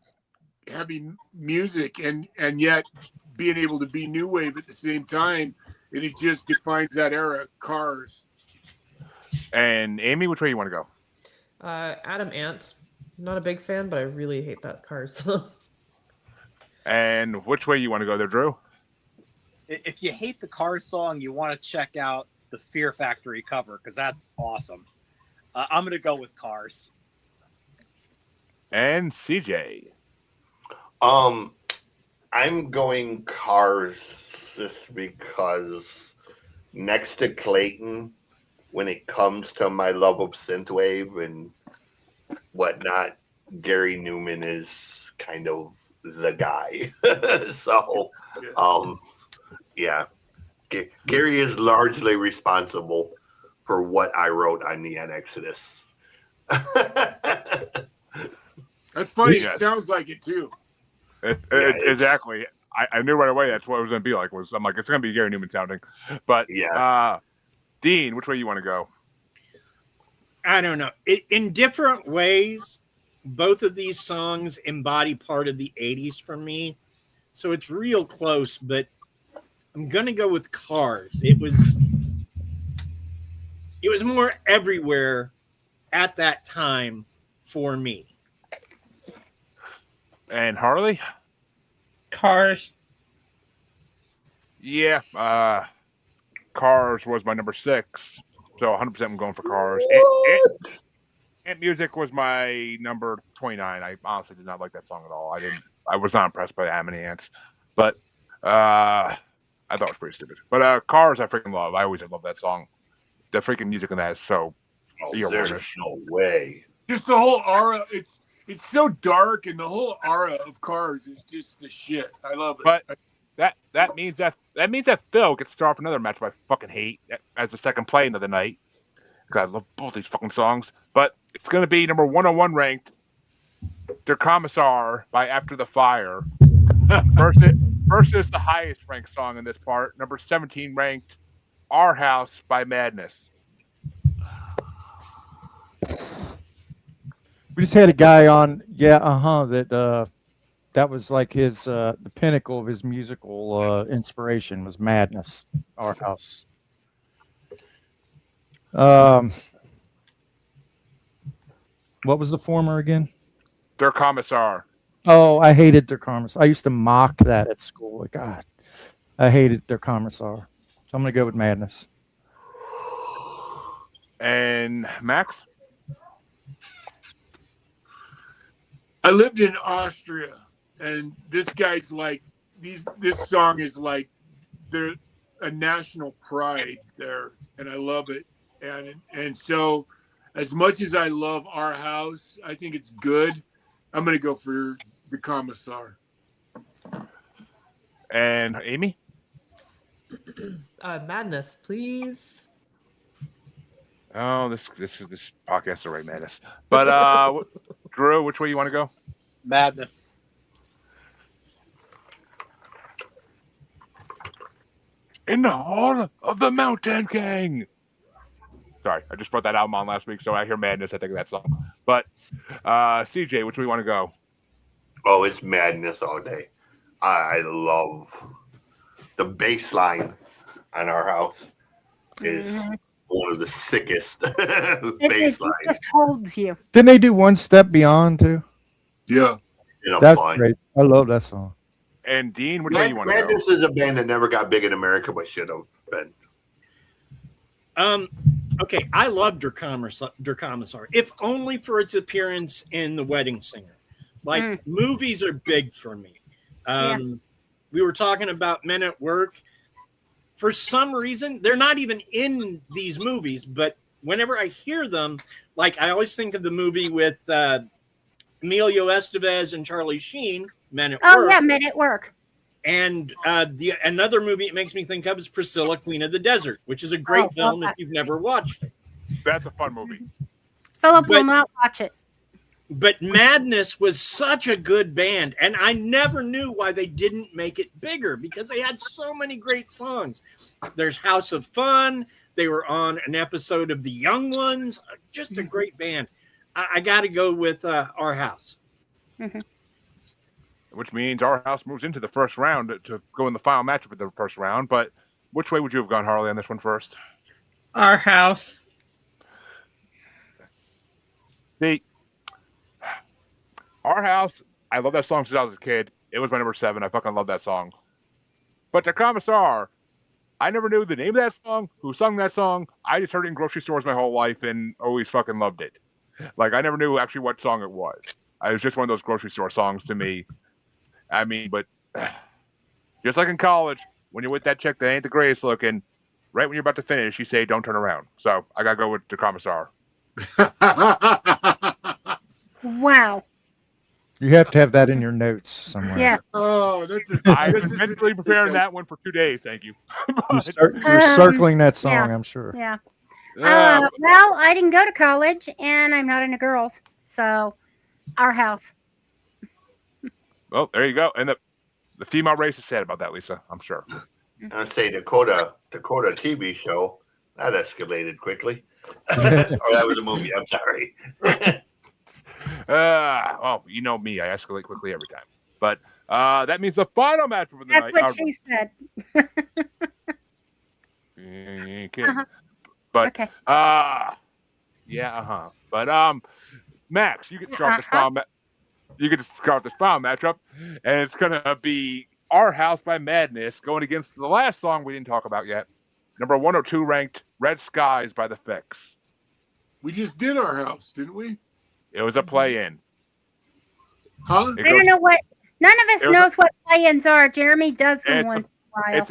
heavy music, and yet being able to be new wave at the same time, and it just defines that era. Cars. And Amy, which way you want to go? Adam Ant. Not a big fan, but I really hate that Cars song. And which way you want to go there, Drew? If you hate the Cars song, you want to check out the Fear Factory cover because that's awesome. I'm going to go with Cars. And CJ. I'm going Cars just because next to Clayton, when it comes to my love of synthwave and whatnot, Gary Newman is kind of the guy. So, yeah, Gary is largely responsible for what I wrote on Neon Exodus. That's funny. It sounds like it too. Exactly. I knew right away that's what it was going to be like. I'm like, it's going to be Gary Newman sounding. But Dean, which way you want to go? I don't know. In different ways, both of these songs embody part of the 80s for me. So it's real close, but I'm going to go with Cars. It was more everywhere at that time for me. And Harley? Cars. Yeah. Cars was my number 6. So 100% I'm going for Cars. And Music was my number 29. I honestly did not like that song at all. I was not impressed by How Many Ants. But I thought it was pretty stupid. But Cars I freaking love. I always have loved that song. The freaking music in that is so there's no way. Just the whole aura, it's so dark, and the whole aura of Cars is just the shit. I love it. But that means that Phil gets to start off another match I fucking hate as the second play of the night. Because I love both these fucking songs. But it's going to be number 101 ranked, Der Kommissar by After the Fire. versus the highest ranked song in this part, number 17 ranked, Our House by Madness. We just had a guy on, that was like his the pinnacle of his musical inspiration was Madness, Our House. What was the former again? Der Kommissar. Oh, I hated Der Kommissar. I used to mock that at school. God, I hated Der Kommissar. So I'm gonna go with Madness. And Max? I lived in Austria, and this guy's like this song is like they're a national pride there, and I love it. And so, as much as I love Our House, I think it's good. I'm gonna go for the Commissar. And Amy? Madness, please. Oh, this podcast is right, Madness. But Drew, which way you want to go? Madness. In the Hall of the Mountain King. Sorry, I just brought that album on last week, so I hear Madness, I think of that song. But CJ, which way you want to go? Oh, it's Madness all day. I love the bass line on Our House is one of the sickest bass lines. It just holds you. Didn't they do One Step Beyond too? Yeah. That's great. I love that song. And Dean, which way you want to go? Madness is a band that never got big in America, but should have been. Okay, I love Der Kommissar, if only for its appearance in The Wedding Singer. Like, movies are big for me. We were talking about Men at Work. For some reason, they're not even in these movies, but whenever I hear them, like, I always think of the movie with Emilio Estevez and Charlie Sheen, Men at Oh Work. yeah, Men at Work. And another movie it makes me think of is Priscilla, Queen of the Desert, which is a great film if you've never watched it. That's a fun movie. Philip will not watch it. But Madness was such a good band, and I never knew why they didn't make it bigger because they had so many great songs. There's House of Fun. They were on an episode of The Young Ones. Just a great band. I got to go with Our House. Mm-hmm. Which means Our House moves into the first round to go in the final matchup of the first round. But which way would you have gone, Harley, on this one first? Our House. See, Our House, I love that song since I was a kid. It was my number 7. I fucking love that song. But the Commissar, I never knew the name of that song, who sung that song. I just heard it in grocery stores my whole life and always fucking loved it. Like, I never knew actually what song it was. It was just one of those grocery store songs to me. I mean, but just like in college, when you're with that chick that ain't the greatest looking, right when you're about to finish, you say, don't turn around. So I got to go with the Commissar. Wow. You have to have that in your notes somewhere. Yeah. Oh, that's I was mentally preparing that one for 2 days. Thank you. You're circling that song, yeah. I'm sure. Yeah. Well, I didn't go to college, and I'm not into girls, so Our House. Well, there you go. And the female race is sad about that, Lisa. I'm sure. I'd say Dakota TV show that escalated quickly. Oh, that was a movie. I'm sorry. Well, you know me. I escalate quickly every time. But that means the final match of the night. That's what she said. Kidding. But okay. Yeah. But Max, you can start this final You can start this final matchup, and it's gonna be Our House by Madness going against the last song we didn't talk about yet, number 102 ranked Red Skies by the Fix. We just did Our House, didn't we? It was a play-in. Huh? I don't know what. None of us knows what play-ins are. Jeremy does them once in a while.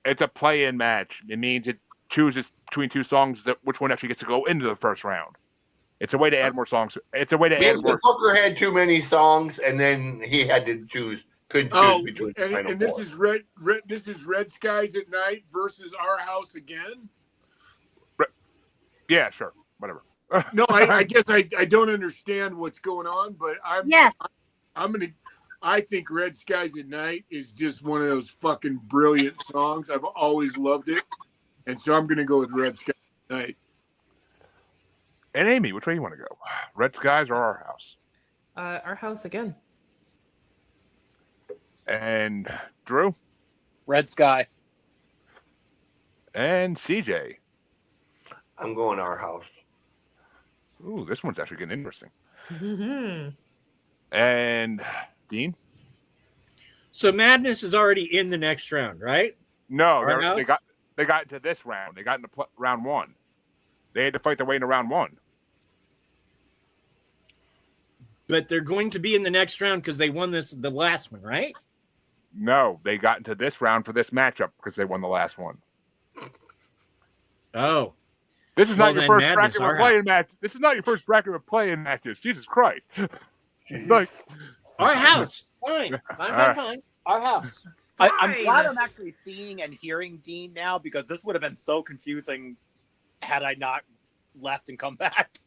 It's a play-in match. It means it chooses between two songs which one actually gets to go into the first round. It's a way to add more songs. It's a way to add more. The Booker had too many songs, and then he had to couldn't choose between. And this is red. This is Red Skies at Night versus Our House again. Yeah, sure, whatever. No, I guess I don't understand what's going on, but I think Red Skies at Night is just one of those fucking brilliant songs. I've always loved it, and so I'm gonna go with Red Skies at Night. And Amy, which way you want to go? Red Skies or Our House? Our House again. And Drew? Red Sky. And CJ? I'm going Our House. Ooh, this one's actually getting interesting. Mm-hmm. And Dean? So Madness is already in the next round, right? No, they got into this round. They got into round 1. They had to fight their way into round 1. But they're going to be in the next round because they won the last one, right? No, they got into this round for this matchup because they won the last one. Oh. This is not your first bracket with playing match. This is not your first bracket with playing matches. Jesus Christ. Like Our House. Fine. Our House. I'm glad I'm actually seeing and hearing Dean now, because this would have been so confusing had I not left and come back.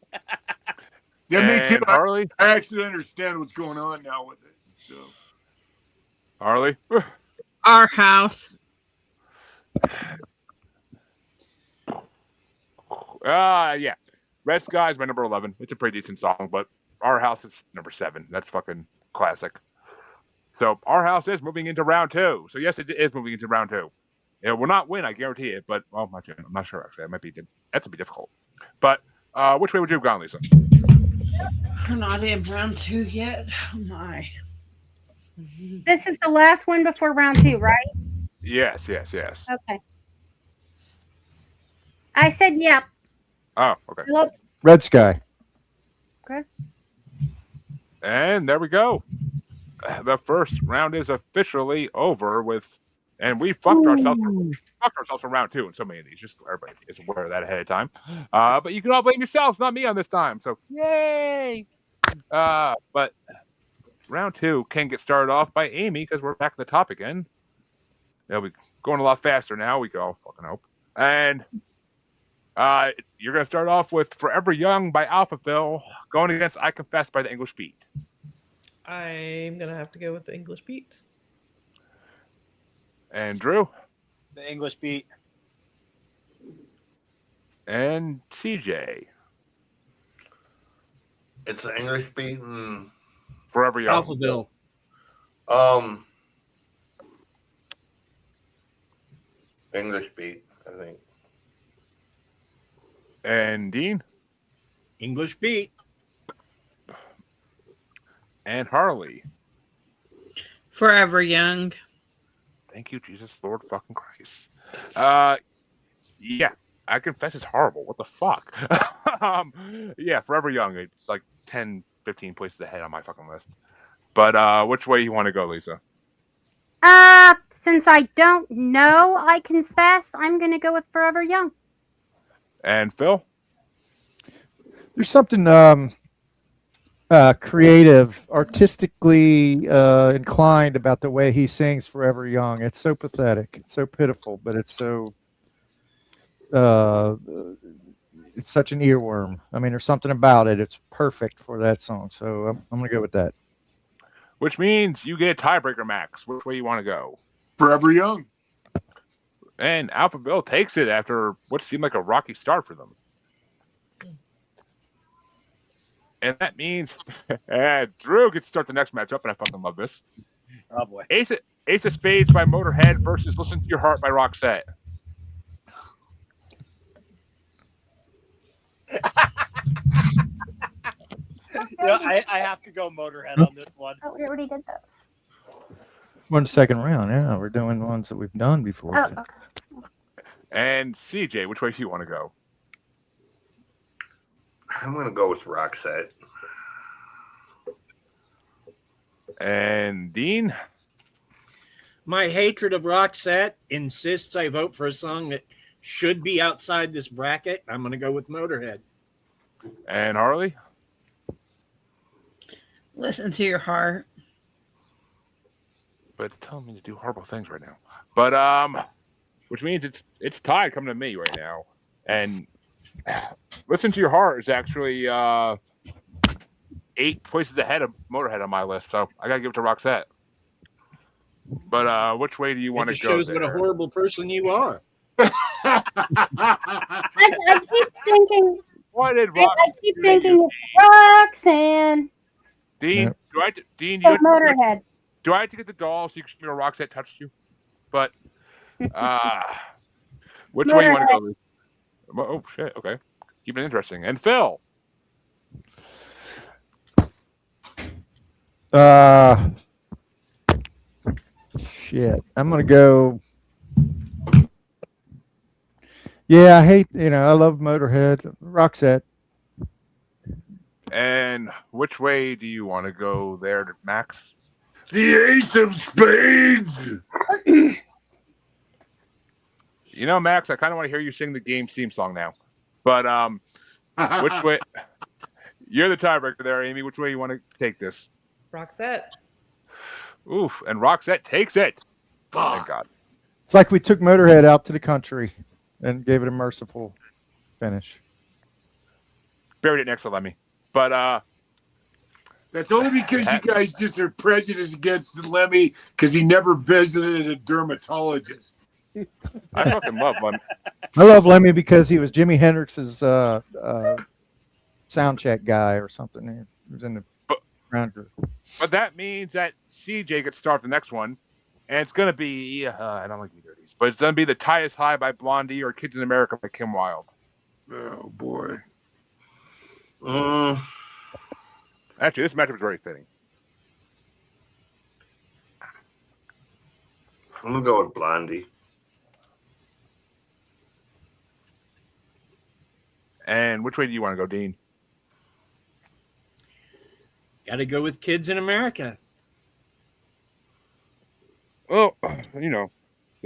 I actually understand what's going on now with it. So, Harley? Our House. Yeah. Red Sky is my number 11. It's a pretty decent song, but Our House is number 7. That's fucking classic. So Our House is moving into round 2. So yes, it is moving into round 2. It will not win, I guarantee it. But I'm not sure actually. That's a bit difficult. But which way would you have gone, Lisa? We're not in round 2 yet. Oh my. This is the last one before round 2, right? Yes. Okay. I said yep. Oh, okay. Hello? Red Sky. Okay. And there we go. The first round is officially over and we fucked ourselves for round 2 in so many of these. Just so everybody is aware of that ahead of time. But you can all blame yourselves, not me on this time. So yay! But round 2 can get started off by Amy because we're back at the top again. They'll be going a lot faster now. We go, fucking hope. And you're going to start off with Forever Young by Alphaville going against I Confess by the English Beat. I'm going to have to go with the English Beat. And Drew? The English Beat. And CJ? It's the English Beat and Forever Young. Alphaville. English Beat, I think. And Dean? English Beat. And Harley? Forever Young. Thank you, Jesus, Lord fucking Christ. Yeah, I Confess it's horrible. What the fuck? Yeah, Forever Young. It's like 10, 15 places ahead on my fucking list. But which way you want to go, Lisa? Since I don't know, I Confess, I'm going to go with Forever Young. And Phil? There's something creative, artistically inclined about the way he sings Forever Young. It's so pathetic. It's so pitiful, but it's so it's such an earworm. I mean, there's something about it. It's perfect for that song. So I'm going to go with that. Which means you get a tiebreaker, Max. Which way you want to go? Forever Young. And Alphaville takes it after what seemed like a rocky start for them. And that means Drew gets to start the next matchup, and I fucking love this. Oh, boy. Ace of Spades by Motorhead versus Listen to Your Heart by Roxette. I have to go Motorhead on this one. Oh, we already did those. We're in the second round. Yeah, we're doing ones that we've done before. Oh, okay. And CJ, which way do you want to go? I'm going to go with Roxette. And Dean? My hatred of Roxette insists I vote for a song that should be outside this bracket. I'm going to go with Motorhead. And Harley? Listen to Your Heart. But it's telling me to do horrible things right now. But which means it's tied coming to me right now. And Listen to Your Heart is actually 8 places ahead of Motorhead on my list, so I gotta give it to Roxette. But which way do you want to go? It shows what a horrible person you are. I keep thinking. Why did I keep thinking Roxanne. Dean, Yep. Dean, Motorhead. do I have to get the doll so you can show me where Roxette touched you? But which way you want to go? Oh shit! Okay, keep it interesting. And Phil. Shit. I'm gonna go. Yeah, I love Motorhead. Roxette. And which way do you want to go there, Max? The Ace of Spades. You know, Max, I kind of want to hear you sing the game's theme song now. But which way? You're the tiebreaker there, Amy. Which way you want to take this? Roxette. Oof, and Roxette takes it. Thank God. It's like we took Motorhead out to the country and gave it a merciful finish. Buried it next to Lemmy. But that's only because you guys just are prejudiced against Lemmy because he never visited a dermatologist. I fucking love Lemmy. I love Lemmy because he was Jimi Hendrix's sound check guy or something. He was in the ground group. But that means that CJ gets to start the next one, and it's gonna be I don't like either of these, but it's gonna be The Tie Is High by Blondie or Kids in America by Kim Wilde. Oh boy. Actually, this matchup is very fitting. I'm gonna go with Blondie. And which way do you want to go, Dean? Got to go with Kids in America. Well, the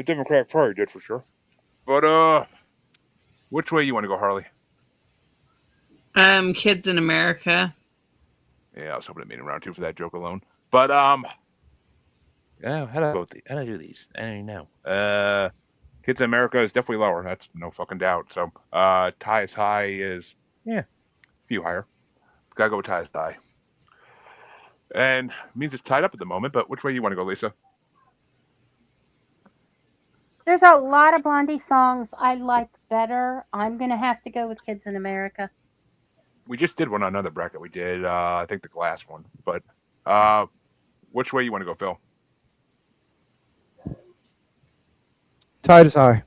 Democratic Party did for sure. But which way you want to go, Harley? Kids in America. Yeah, I was hoping to meet in round 2 for that joke alone. But yeah, how do I do these? I don't know. Kids in America is definitely lower. That's no fucking doubt. So Tie Is High is a few higher. Gotta go with Tie Is High. And means it's tied up at the moment. But which way you want to go, Lisa? There's a lot of Blondie songs I like better. I'm gonna have to go with Kids in America. We just did one on another bracket. We did, I think, the glass one. But which way you want to go, Phil? Tide is high.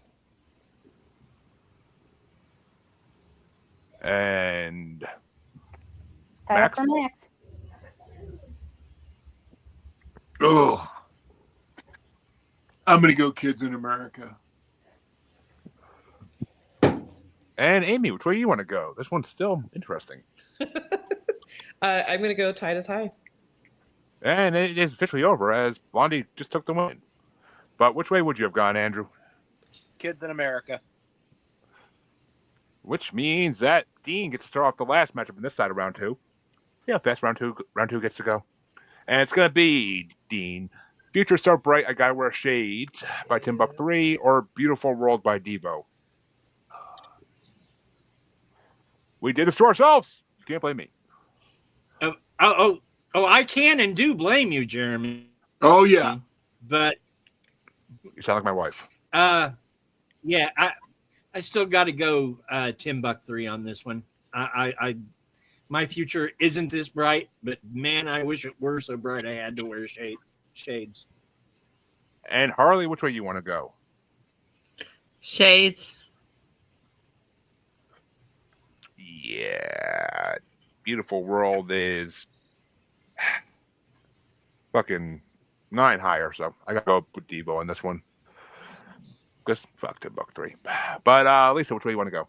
And Tie up Max? for Max. Oh, I'm gonna go Kids in America. And Amy, which way you want to go? This one's still interesting. I'm gonna go Tide is High. And it is officially over as Blondie just took the win. But which way would you have gone, Andrew? Kids in America. Which means that Dean gets to start off the last matchup in this side of round 2. Yeah, best round two gets to go. And it's going to be Dean. Future So Bright, I Gotta Wear Shades by Timbuk 3 or Beautiful World by Devo. We did this to ourselves. You can't blame me. Oh, I can and do blame you, Jeremy. Oh yeah. But You sound like my wife. yeah, I still got to go Timbuk 3 on this one. I my future isn't this bright, but man, I wish it were so bright I had to wear shades. And Harley, which way you want to go? Shades. Yeah. Beautiful World is fucking 9 higher, so I gotta go with Devo on this one. Just fuck Timbuk 3. But Lisa, which way you want to go?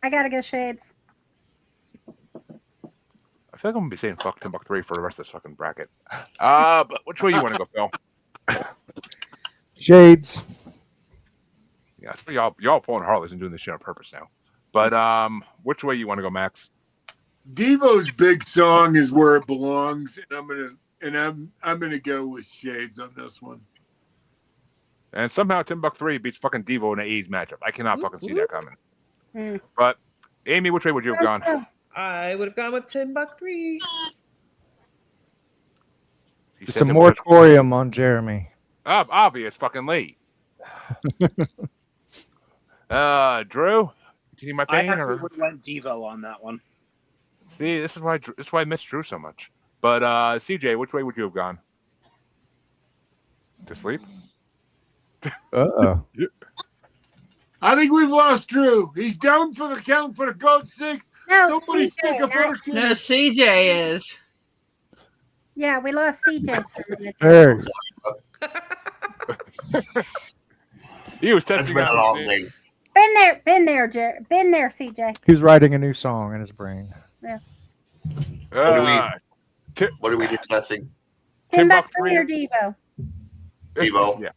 I gotta go Shades. I feel like I'm gonna be saying fuck Timbuk 3 for the rest of this fucking bracket. But which way you want to go, Phil? Shades. Yeah, so y'all pulling Harleys and doing this shit on purpose now. But which way you want to go, Max? Devo's big song is Where It Belongs, and I'm gonna go with Shades on this one. And somehow Timbuk 3 beats fucking Devo in an 80's matchup. I cannot fucking see that coming. Mm. But Amy, which way would you have gone? I would have gone with Timbuk 3. It's a moratorium on Jeremy. Obvious fucking late. Drew, continue my I pain, actually or would have went Devo on that one. see, this is why I miss Drew so much. But CJ, which way would you have gone? To sleep? Uh-oh. I think we've lost Drew. He's down for the count for the goat 6. No, Somebody CJ, stick a first. No, CJ is. Yeah, we lost CJ for a minute. Hey. He was That's testing been a long out. day. Been there, CJ. He's writing a new song in his brain. What are we discussing? Timbuk 3 or Devo? Devo. Yeah.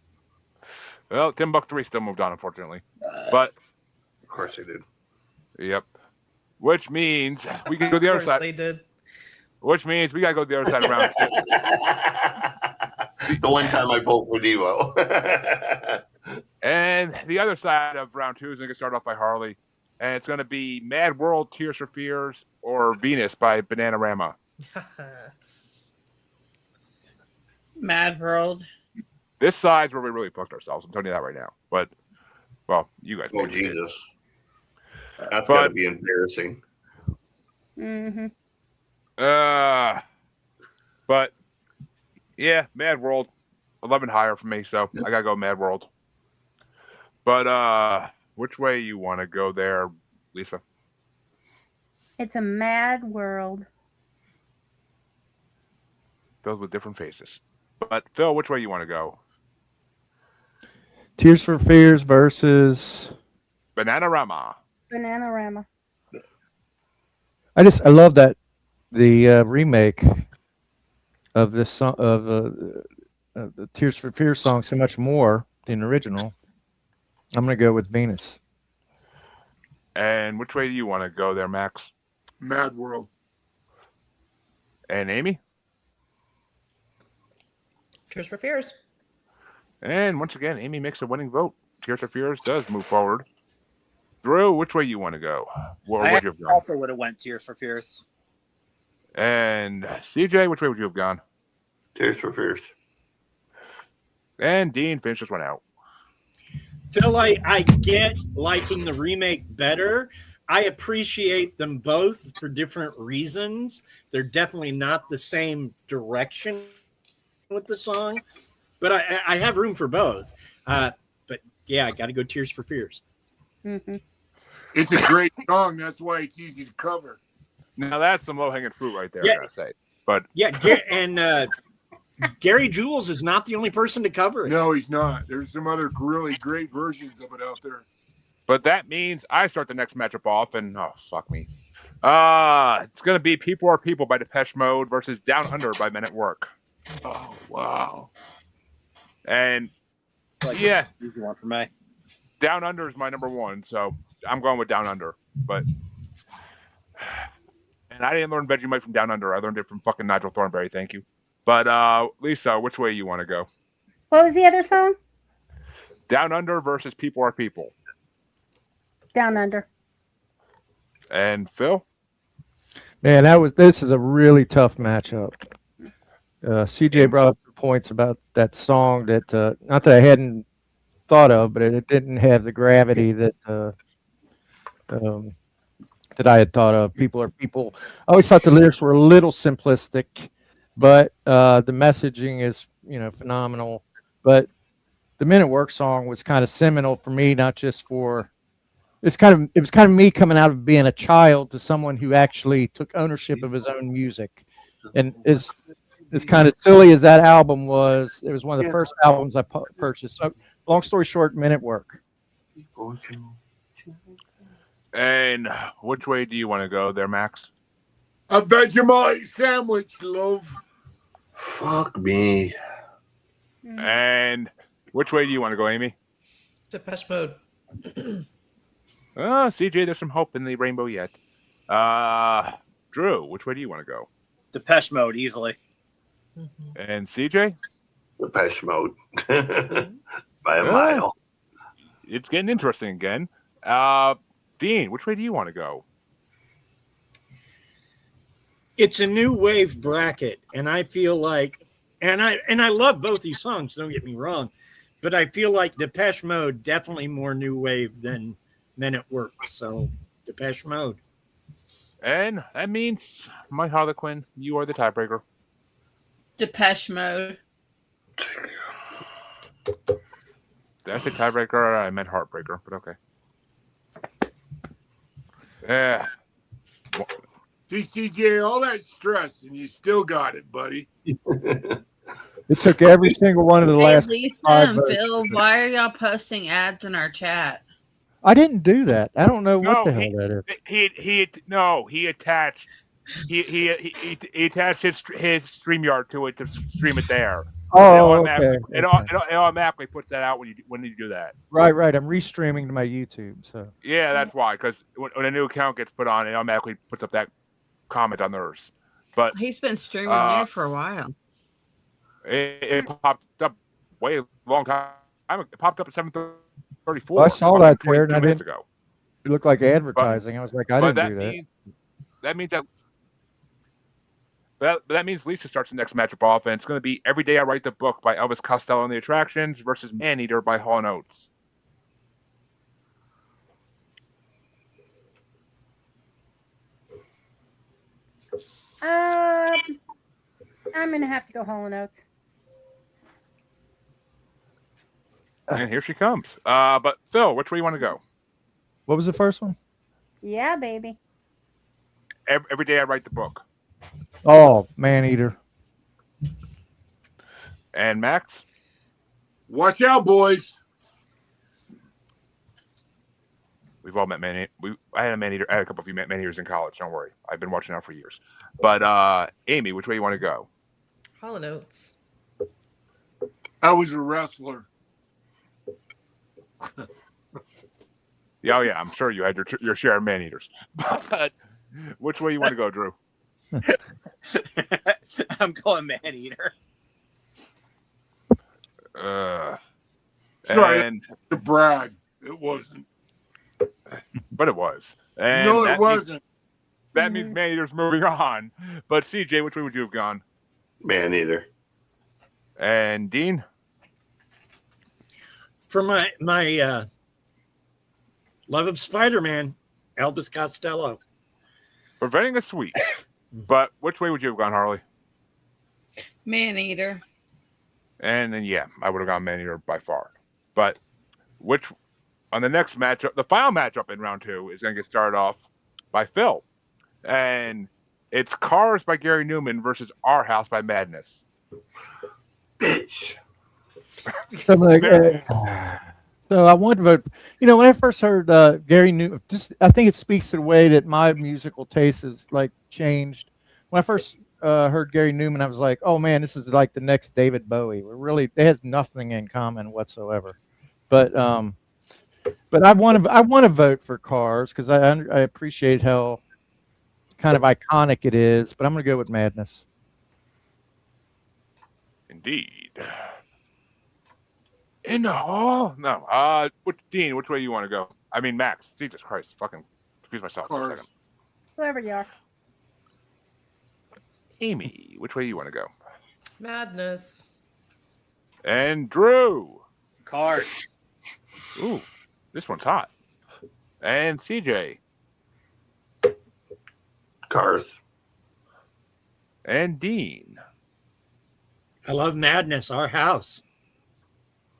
Well, Timbuk 3 still moved on, unfortunately. But Of course they did. yep. Which means we can go the Of other course side. they did. Which means we gotta go the other side around. The one time I vote for Devo. And the other side of round 2 is going to start off by Harley. And it's going to be Mad World, Tears for Fears, or Venus by Bananarama. Mad World. This side's where we really fucked ourselves. I'm telling you that right now. But, well, you guys. Oh, maybe did. Jesus. That's got to be embarrassing. Mm-hmm. But, yeah, Mad World. 11 higher for me, so I got to go Mad World. But, which way you want to go there, Lisa? It's a mad world. Filled with different faces. But, Phil, which way you want to go? Tears for Fears versus Bananarama. Bananarama. I love that the remake of this song of the Tears for Fears song so much more than the original. I'm gonna go with Venus. And which way do you want to go there, Max? Mad World. And Amy? Tears for Fears. And once again, Amy makes a winning vote. Tears for Fears does move forward. Drew, which way you want to go? What I would you have gone? also would have went Tears for Fears. And CJ, which way would you have gone? Tears for Fears. And Dean, finish this one out. Phil, I get liking the remake better. I appreciate them both for different reasons. They're definitely not the same direction with the song, but I have room for both. But yeah, I got to go Tears for Fears. Mm-hmm. It's a great song. That's why it's easy to cover. Now that's some low-hanging fruit right there, Yeah. I gotta say. But yeah, and Gary Jules is not the only person to cover it. No, he's not. There's some other really great versions of it out there. But that means I start the next matchup off, and oh fuck me. It's gonna be "People Are People" by Depeche Mode versus "Down Under" by Men at Work. Oh wow! And Like, yeah, easy one for me. Down Under is my number one, so I'm going with Down Under. But and I didn't learn Vegemite from Down Under. I learned it from fucking Nigel Thornberry. Thank you. But Lisa, which way you want to go? What was the other song? Down Under versus "People Are People." Down Under. And Phil? Man, this is a really tough matchup. CJ brought up the points about that song that not that I hadn't thought of, but it didn't have the gravity that that I had thought of. People Are People. I always thought the lyrics were a little simplistic, but the messaging is phenomenal. But the Men at Work song was kind of seminal for me, not just for it was kind of me coming out of being a child to someone who actually took ownership of his own music. And as kind of silly as that album was, it was one of the first albums I purchased. So long story short, Men at Work. And which way do you want to go there, Max? A Vegemite sandwich, love. Fuck me. And which way do you want to go, Amy? Depeche Mode. CJ, there's some hope in the rainbow yet. Drew, which way do you want to go? Depeche Mode, easily. And CJ? Depeche Mode. By a mile. It's getting interesting again. Dean, which way do you want to go? It's a new wave bracket, and I feel like, and I love both these songs. Don't get me wrong, but I feel like Depeche Mode definitely more new wave than Men at Work. So Depeche Mode. And that means, my Harlequin, you are the tiebreaker. Depeche Mode. Did I say tiebreaker or I meant heartbreaker? But okay. Yeah. See, CJ, all that stress, and you still got it, buddy. It took every single one of the last Lisa 5 and votes. Phil, why are y'all posting ads in our chat? I didn't do that. I don't know what the hell that is. He attached he attached his StreamYard to it to stream it there. Oh, It automatically puts that out when you do that. Right. I'm restreaming to my YouTube. So Yeah, that's why. Because when a new account gets put on, it automatically puts up that comment on theirs. But He's been streaming there for a while. it popped up way long time. It popped up at 7:34. Well, I saw that there, and I minutes didn't. ago. It looked like advertising. I was like, I But didn't do that. that means Lisa starts the next matchup off, and it's going to be "Every Day I Write the Book" by Elvis Costello and the Attractions versus "Maneater" by Hall & Oates. I'm gonna have to go Hall & Oates. And here she comes. But Phil, which way you want to go? What was the first one? Yeah, baby. Every Day I Write the Book. Oh, Maneater. And Max? Watch out, boys. We've all met Maneater. I had a couple of you Maneaters in college. Don't worry. I've been watching out for years. But Amy, which way you want to go? Hall & Oates. I was a wrestler. Yeah, I'm sure you had your share of Maneaters. But which way you want to go, Drew? I'm going Man Eater. Sorry, And to brag, it wasn't. but it was. And No, it that wasn't. That means Man Eater's moving on. But CJ, which way would you have gone? Man Eater. And Dean? For my love of Spider-Man, Elvis Costello. Preventing a sweep. But which way would you have gone, Harley? Man Eater. And then, yeah, I would have gone Man Eater by far. But on the next matchup, the final matchup in round 2 is going to get started off by Phil. And it's Cars by Gary Newman versus Our House by Madness. Bitch. So, so I wanted to vote. You know, when I first heard Gary Newman, I think it speaks to the way that my musical taste is like changed. When I first heard Gary Newman, I was like, "Oh man, this is like the next David Bowie." It has nothing in common whatsoever. But I want to vote for Cars because I appreciate how kind of iconic it is. But I'm going to go with Madness. Indeed. In the hall? No. Dean, which way you want to go? I mean, Max. Jesus Christ. Fucking confuse myself for a second. Whoever you are. Amy, which way you want to go? Madness. And Drew. Cars. Ooh, this one's hot. And CJ. Cars. And Dean. I love Madness, Our House.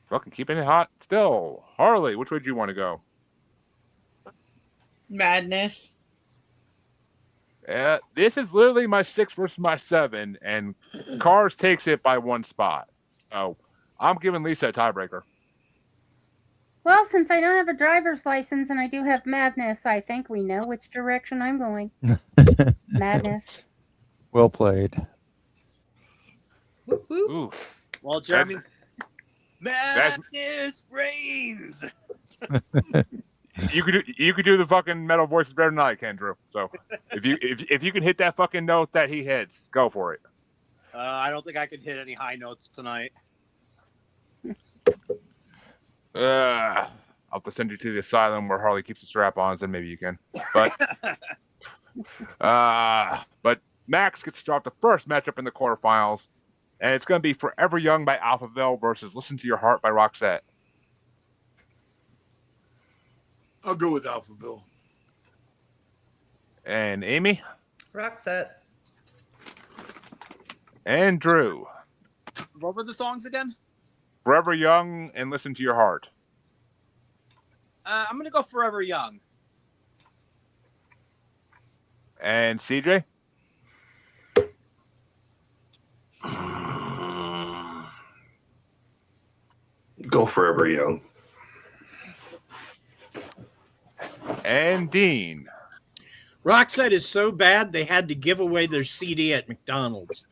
Fucking keeping it hot still. Harley, which way do you want to go? Madness. This is literally my 6 versus my 7, and Cars takes it by 1 spot. So I'm giving Lisa a tiebreaker. Well, since I don't have a driver's license and I do have Madness, I think we know which direction I'm going. Madness. Well played. Whoop, whoop. Ooh. Well, Jeremy, Madness reigns. You could do the fucking metal voices better than I can, Drew. So if you can hit that fucking note that he hits, go for it. I don't think I can hit any high notes tonight. I'll have to send you to the asylum where Harley keeps the strap-ons, and maybe you can. But Max gets to start the first matchup in the quarterfinals, and it's going to be Forever Young by Alphaville versus Listen to Your Heart by Roxette. I'll go with Alphaville. And Amy? Roxette. And Drew? What were the songs again? Forever Young and Listen to Your Heart. I'm going to go Forever Young. And CJ? Go Forever Young. And Dean? Roxette is so bad they had to give away their CD at McDonald's.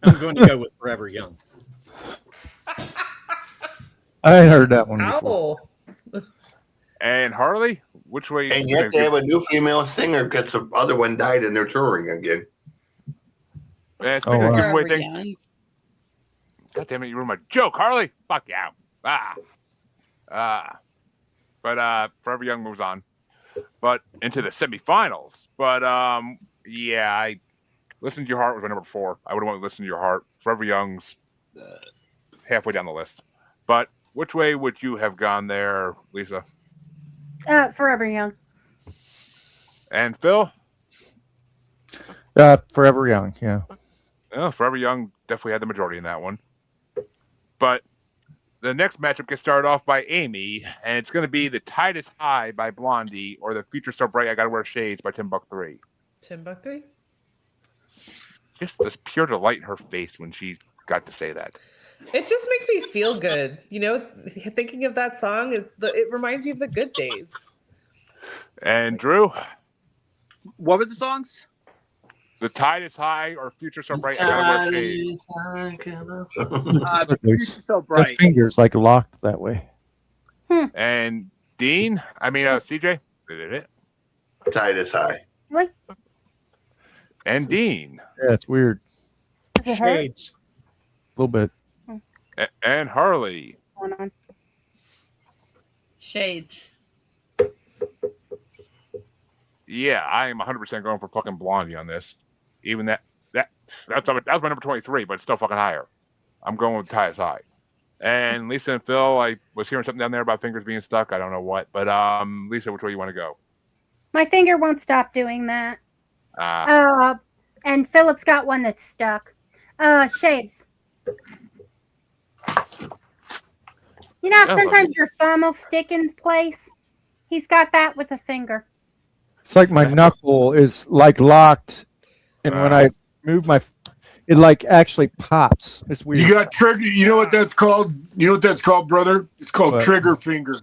I'm going to go with Forever Young. I ain't heard that one before. Ow. And Harley? Which way? And yet they have a new female singer because the other one died and they're touring again. And speaking of Forever giveaway things, Young. God damn it, you ruined my joke, Harley. Fuck you. But Forever Young moves on. But into the semifinals. But I Listen to Your Heart was my number 4. I would have went with Listen to Your Heart. Forever Young's halfway down the list. But which way would you have gone there, Lisa? Forever Young. And Phil? Forever Young, yeah. Oh, Forever Young definitely had the majority in that one. But the next matchup gets started off by Amy, and it's going to be The Tide is High by Blondie or The Future So Bright I Gotta Wear Shades by Timbuk3. Timbuk3? Just this pure delight in her face when she got to say that. It just makes me feel good. You know, thinking of that song, it reminds me of the good days. And Drew? What were the songs? The Tide is High or Future So Bright I Gotta Wear Shades. Future So Bright. My fingers like locked that way. And Dean? CJ? Tide is High. What? And Dean. Yeah, it's weird. Does it hurt? Shades. A little bit. And Harley. Hold on. Shades. Yeah, I am 100% going for fucking Blondie on this. Even that's my number 23, but it's still fucking higher. I'm going with Tie Is High. And Lisa and Phil, I was hearing something down there about fingers being stuck. I don't know what, but Lisa, which way you want to go? My finger won't stop doing that. Ah, And Philip's got one that's stuck. Shades. You know, Yeah, sometimes your thumb will stick in place. He's got that with a finger. It's like my knuckle is like locked, and when I move it like actually pops. It's weird. You got trigger. You know what that's called? You know what that's called, brother? It's called What? trigger finger.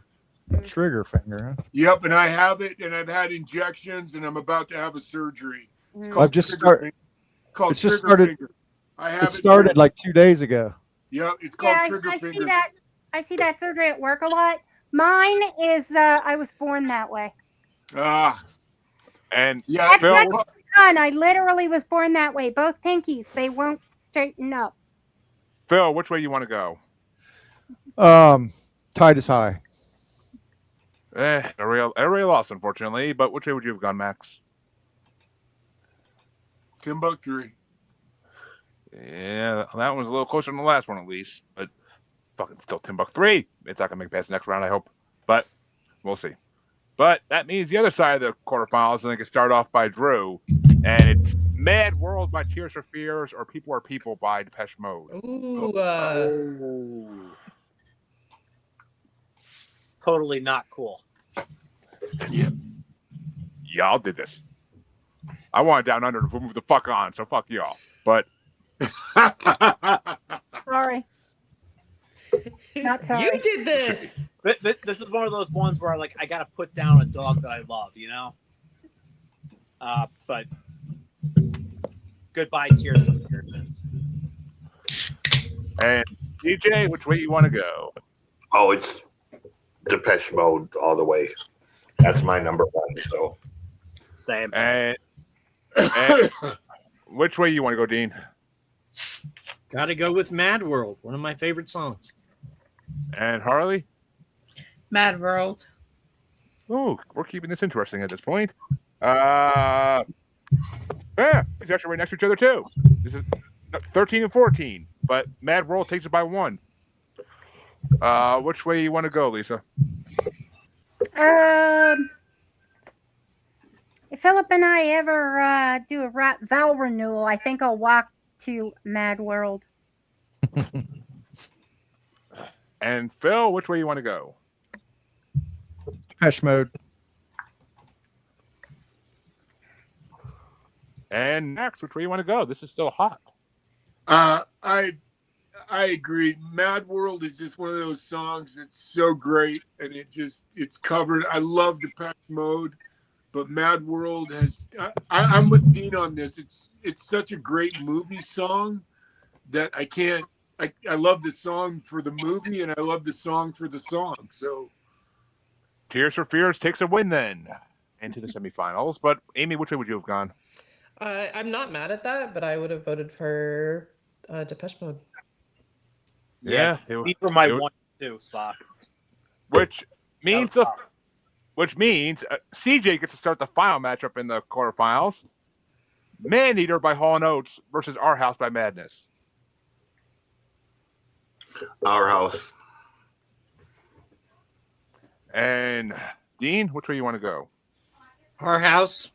Trigger finger. Huh? Yep, and I have it, and I've had injections, and I'm about to have a surgery. It's Mm. called I've just trigger started. finger. Called It's just trigger started. finger. I have It started like 2 days ago. Yep, it's called Yeah, trigger I finger. see that. I see that surgery at work a lot. Mine is. I was born that way. and Yeah, That's Phil, not fun. I literally was born that way. Both pinkies, they won't straighten up. Phil, which way you want to go? Tide is high. A real loss, unfortunately. But which way would you have gone, Max? Timbuktu. Yeah, that one was a little closer than the last one, at least. But fucking still Timbuktu. It's not gonna make it past the next round, I hope. But we'll see. But that means the other side of the quarterfinals, and they can start off by Drew, and it's Mad World by Tears for Fears or People Are People by Depeche Mode. Ooh. Totally not cool. Y'all did this. I wanted Down Under to move the fuck on, so fuck y'all. But Sorry. Not sorry. You did this. This is one of those ones where I gotta put down a dog that I love, you know. But goodbye, Tears for Fears. and DJ, which way you want to go? Oh, it's Depeche Mode all the way. That's my number one. So Same. And which way you want to go, Dean? Gotta go with Mad World, one of my favorite songs. And Harley? Mad World. Oh, we're keeping this interesting at this point. Yeah, it's actually right next to each other too. This is 13 and 14, but Mad World takes it by 1. Which way you want to go, Lisa? If Philip and I ever do a vow renewal, I think I'll walk to Mad World. And Phil, which way you want to go? Depeche Mode. And Max, which way you want to go? This is still hot. I agree. Mad World is just one of those songs that's so great, and it's covered. I love Depeche Mode, but Mad World has. I'm with Dean on this. It's such a great movie song that I can't. I love the song for the movie, and I love the song for the song. So Tears for Fears takes a win then into the semifinals. But Amy, which way would you have gone? I'm not mad at that, but I would have voted for Depeche Mode. Yeah, these were my 1-2 spots. Which means CJ gets to start the final matchup in the quarterfinals. Maneater by Hall & Oates versus Our House by Madness. Our House. And Dean, which way you want to go? Our House.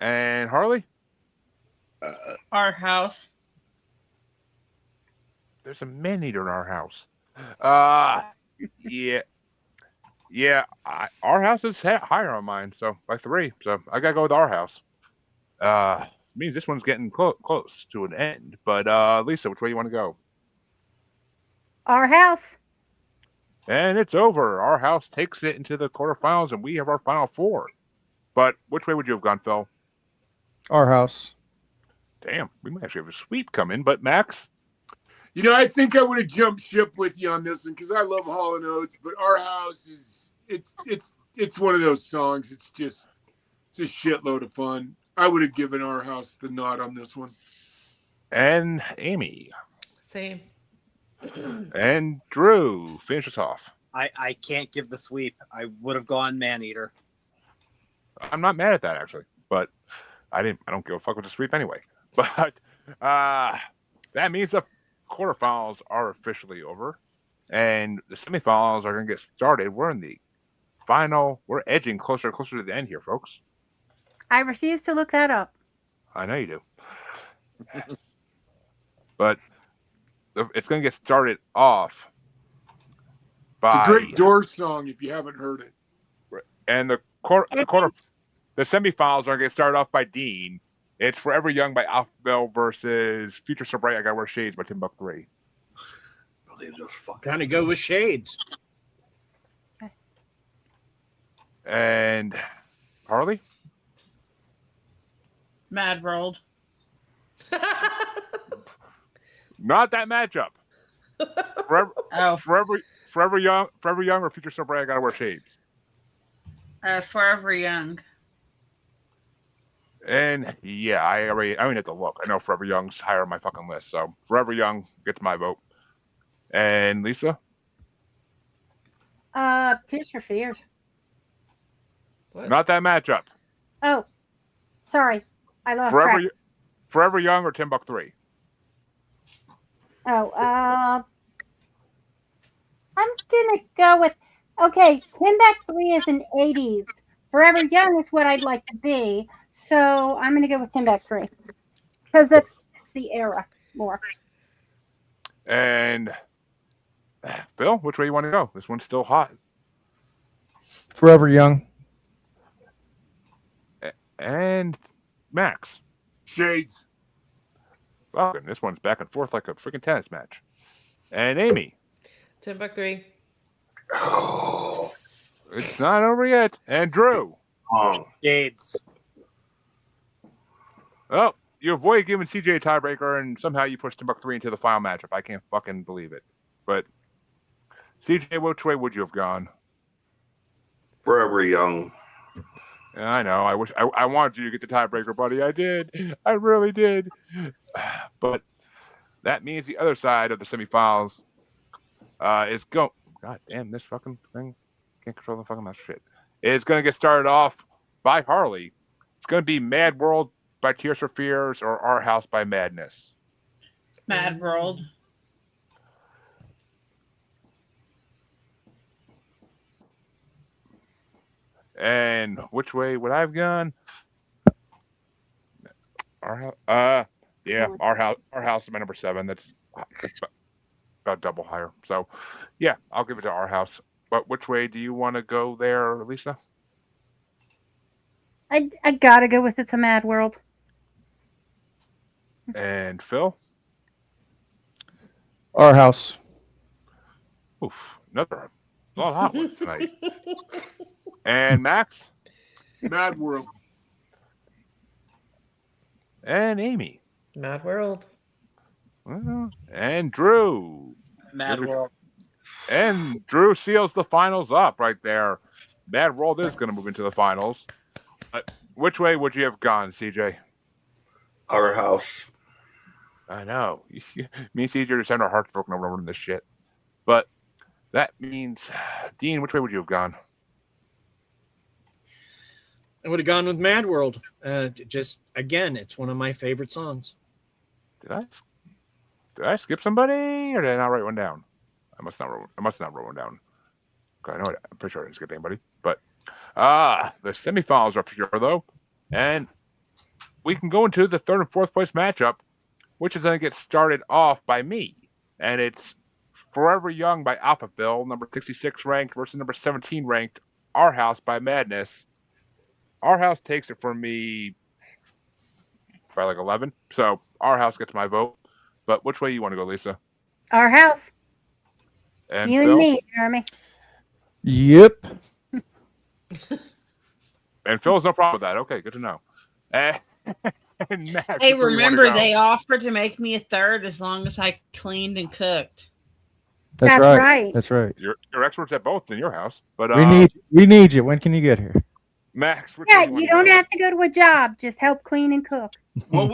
And Harley? Our House. There's a Maneater in Our House. Yeah. Our House is higher on mine, so by 3. So I gotta go with Our House. Means this one's getting close to an end. But Lisa, which way you want to go? Our House. And it's over. Our House takes it into the quarterfinals, and we have our final 4. But which way would you have gone, Phil? Our House. Damn, we might actually have a sweep coming. But Max? I think I would have jumped ship with you on this one because I love Hall & Oates, but Our House is it's one of those songs. It's just It's a shitload of fun. I would have given Our House the nod on this one. And Amy. Same. And Drew, finish us off. I can't give the sweep. I would have gone Maneater. I'm not mad at that actually, but I don't give a fuck with the sweep anyway. But that means the quarterfinals are officially over, and the semifinals are going to get started. We're in the final. We're edging closer and closer to the end here, folks. I refuse to look that up. I know you do. But it's going to get started off by It's a great Doors song if you haven't heard it. and the semifinals are going to get started off by Dean. It's Forever Young by Alphaville versus Future So Bright I Gotta Wear Shades by Timbuk 3. Kind of go with Shades. And Harley? Mad World. Not that matchup. Forever Young or Future So Bright I Gotta Wear Shades. Forever Young. And yeah, I don't have to look. I know Forever Young's higher on my fucking list, so Forever Young gets my vote. And Lisa? Tears for Fears. What? Not that matchup. Oh, sorry. I lost track. Forever Young or Timbuk 3? Oh, I'm gonna go with, okay, Timbuk 3 is an 80s. Forever Young is what I'd like to be. So I'm gonna go with Timbuk 3. Because that's the era more. And Phil, which way you want to go? This one's still hot. Forever Young. And Max. Shades. Well, this one's back and forth like a freaking tennis match. And Amy. Timbuk 3. It's not over yet. And Drew. Shades. Oh, you avoid giving CJ a tiebreaker, and somehow you push Timbuk 3 into the final matchup. I can't fucking believe it. But CJ, which way would you have gone? Forever Young. Yeah, I know. I wanted you to get the tiebreaker, buddy. I did. I really did. But that means the other side of the semifinals is go. God damn, this fucking thing can't control the fucking mouse shit. It's going to get started off by Harley. It's going to be Mad World by Tears for Fears or Our House by Madness. Mad World. And which way would I have gone? Our house. Yeah, our house is my number 7. That's about double higher. So, yeah, I'll give it to Our House. But which way do you want to go there, Lisa? I gotta go with It's a Mad World. And Phil? Our House. Oof, another lot of hot ones tonight. And Max? Mad World. And Amy? Mad World. And Drew? Mad World. And Drew seals the finals up right there. Mad World is going to move into the finals. Which way would you have gone, CJ? Our House. I know. Me and CJ are just having our hearts broken over this shit. But that means, Dean, which way would you have gone? I would have gone with Mad World. Just again, it's one of my favorite songs. Did I skip somebody, or did I not write one down? I must not wrote one down. Okay, I know I'm pretty sure I didn't skip anybody. But the semifinals are up here though, and we can go into the 3rd and 4th place matchup, which is going to get started off by me, and it's Forever Young by Alphaville, number 66 ranked versus number 17 ranked Our House by Madness. Our House takes it from me by like 11, so Our House gets my vote. But which way you want to go, Lisa? Our House. And You Phil? and me, Jeremy. Yep. And Phil's no problem with that. Okay, good to know. And Max, Hey, which way you wanna remember go? they offered to make me a 3rd as long as I cleaned and cooked. That's right. right. That's right. You're experts at both in your house, but We need you. When can you get here? Max, which Yeah, one you don't have to go to a job. Just help clean and cook. What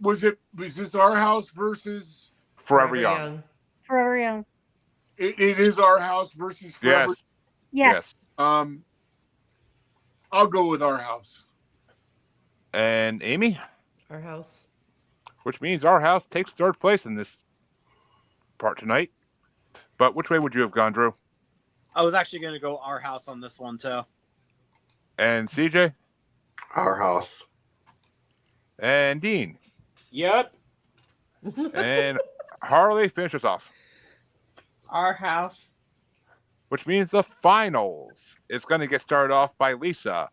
was it? Was this Our House versus Forever Young? Forever Young. It is Our House versus Forever. Yes. I'll go with Our House. And Amy? Our House. Which means Our House takes third place in this part tonight. But which way would you have gone, Drew? I was actually going to go Our House on this one too. And CJ? Our House. And Dean? Yep. And Harley, finish us off. Our House. Which means the finals is going to get started off by Lisa.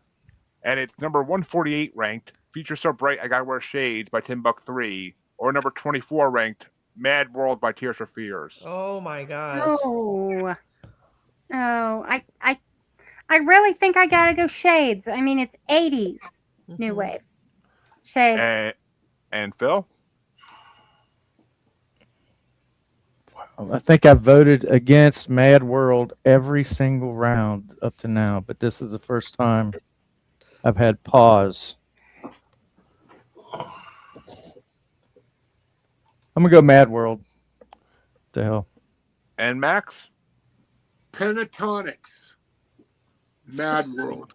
And it's number 148 ranked, Future So Bright I Gotta Wear Shades by Timbuk 3. Or number 24 ranked, Mad World by Tears for Fears. Oh my gosh. Oh, I really think I gotta go Shades. I mean, it's 80s new wave. Shades. And Phil? I think I voted against Mad World every single round up to now, but this is the first time I've had pause. I'm gonna go Mad World. What the hell? And Max? Pentatonics. Mad World.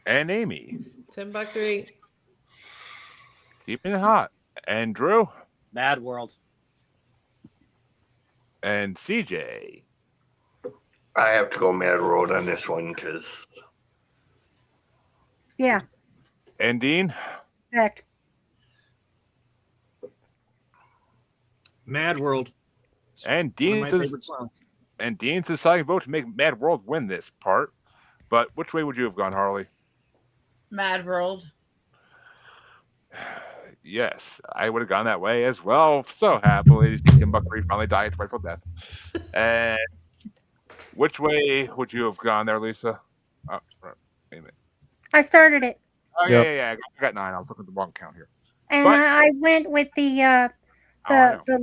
And Amy? Timbuk 3. Keeping it hot. And Drew? Mad World. And CJ? I have to go Mad World on this one because. Yeah. And Dean? Correct. Mad World. And One of Dean's my favorite songs. And Dean's deciding vote to make Mad World win this part. But which way would you have gone, Harley? Mad World. Yes, I would have gone that way as well. So happily, Timbuk 3 finally died its rightful death. And which way would you have gone there, Lisa? Oh, right. Wait a minute. I started it. Oh, Yep. yeah. I got 9. I was looking at the wrong count here. And But- I went with the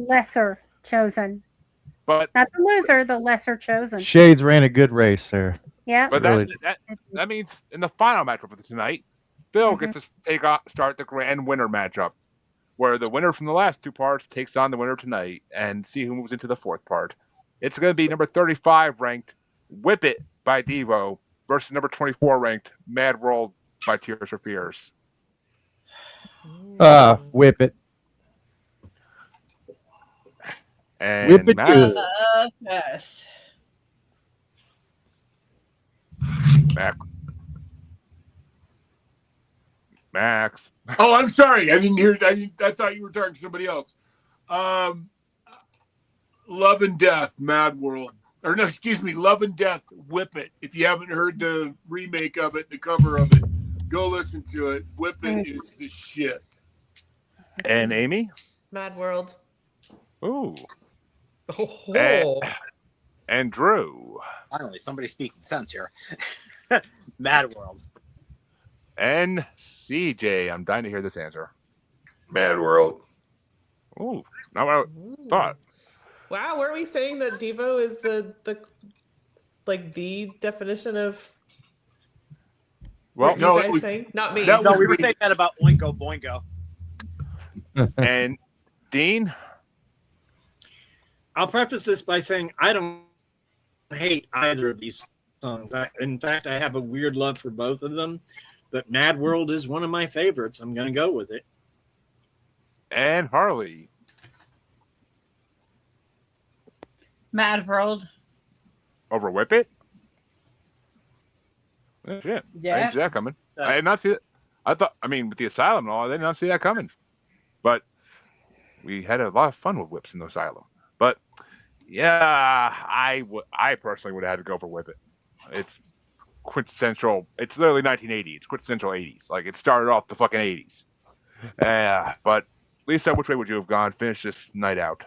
lesser chosen. But Not the loser, the lesser chosen. Shades ran a good race there. Yeah. But Really. that means in the final matchup of tonight, Phil gets to start the grand winner matchup, where the winner from the last two parts takes on the winner tonight and see who moves into the fourth part. It's going to be number 35 ranked Whip It by Devo versus number 24 ranked Mad World by Tears for Fears. Whip it. And Whip it Max, good. Yes. Max. Oh, I'm sorry. I didn't hear. I thought you were talking to somebody else. Love and Death, Mad World. Or no, excuse me, Love and Death, Whip It. If you haven't heard the remake of it, the cover of it, go listen to it. Whip It is the shit. And Amy? Mad World. Ooh. Oh. And Drew. Finally, somebody speaking sense here. Mad World. And CJ. I'm dying to hear this answer. Mad World. Ooh. Not what I thought. Wow, were we saying that Devo is the definition of Well, what no, you it guys was- saying? Not me. that No, was we were me. saying that about Oingo Boingo. And Dean? I'll preface this by saying I don't hate either of these songs. In fact, I have a weird love for both of them, but Mad World is one of my favorites. I'm going to go with it. And Harley. Mad World. Over Whip It? Oh, shit. I Yeah. didn't see that coming. I did not see it. With the Asylum and all, I did not see that coming. But we had a lot of fun with whips in the Asylum. But yeah, I personally would have had to go for Whip It. It's quintessential. It's literally 1980. It's quintessential 80s. Like, it started off the fucking 80s. But Lisa, which way would you have gone? Finish this night out.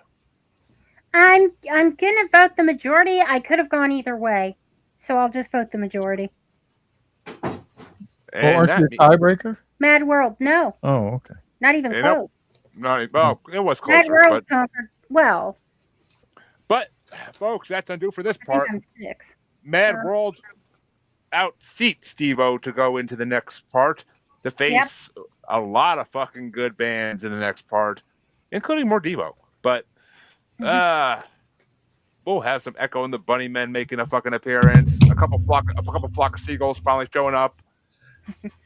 I'm gonna vote the majority. I could have gone either way, so I'll just vote the majority. Well, And aren't that you a tiebreaker? Mad World, no, Oh, okay. not even You close. know, well, it was Mad closer, World conquered. Well, but folks, that's gonna do for this I think part. I'm 6. Mad Yeah. World outseat Steve-O to go into the next part to face a lot of fucking good bands in the next part, including more Devo. But we'll have some Echo and the Bunnymen making a fucking appearance. A couple flock of seagulls finally showing up,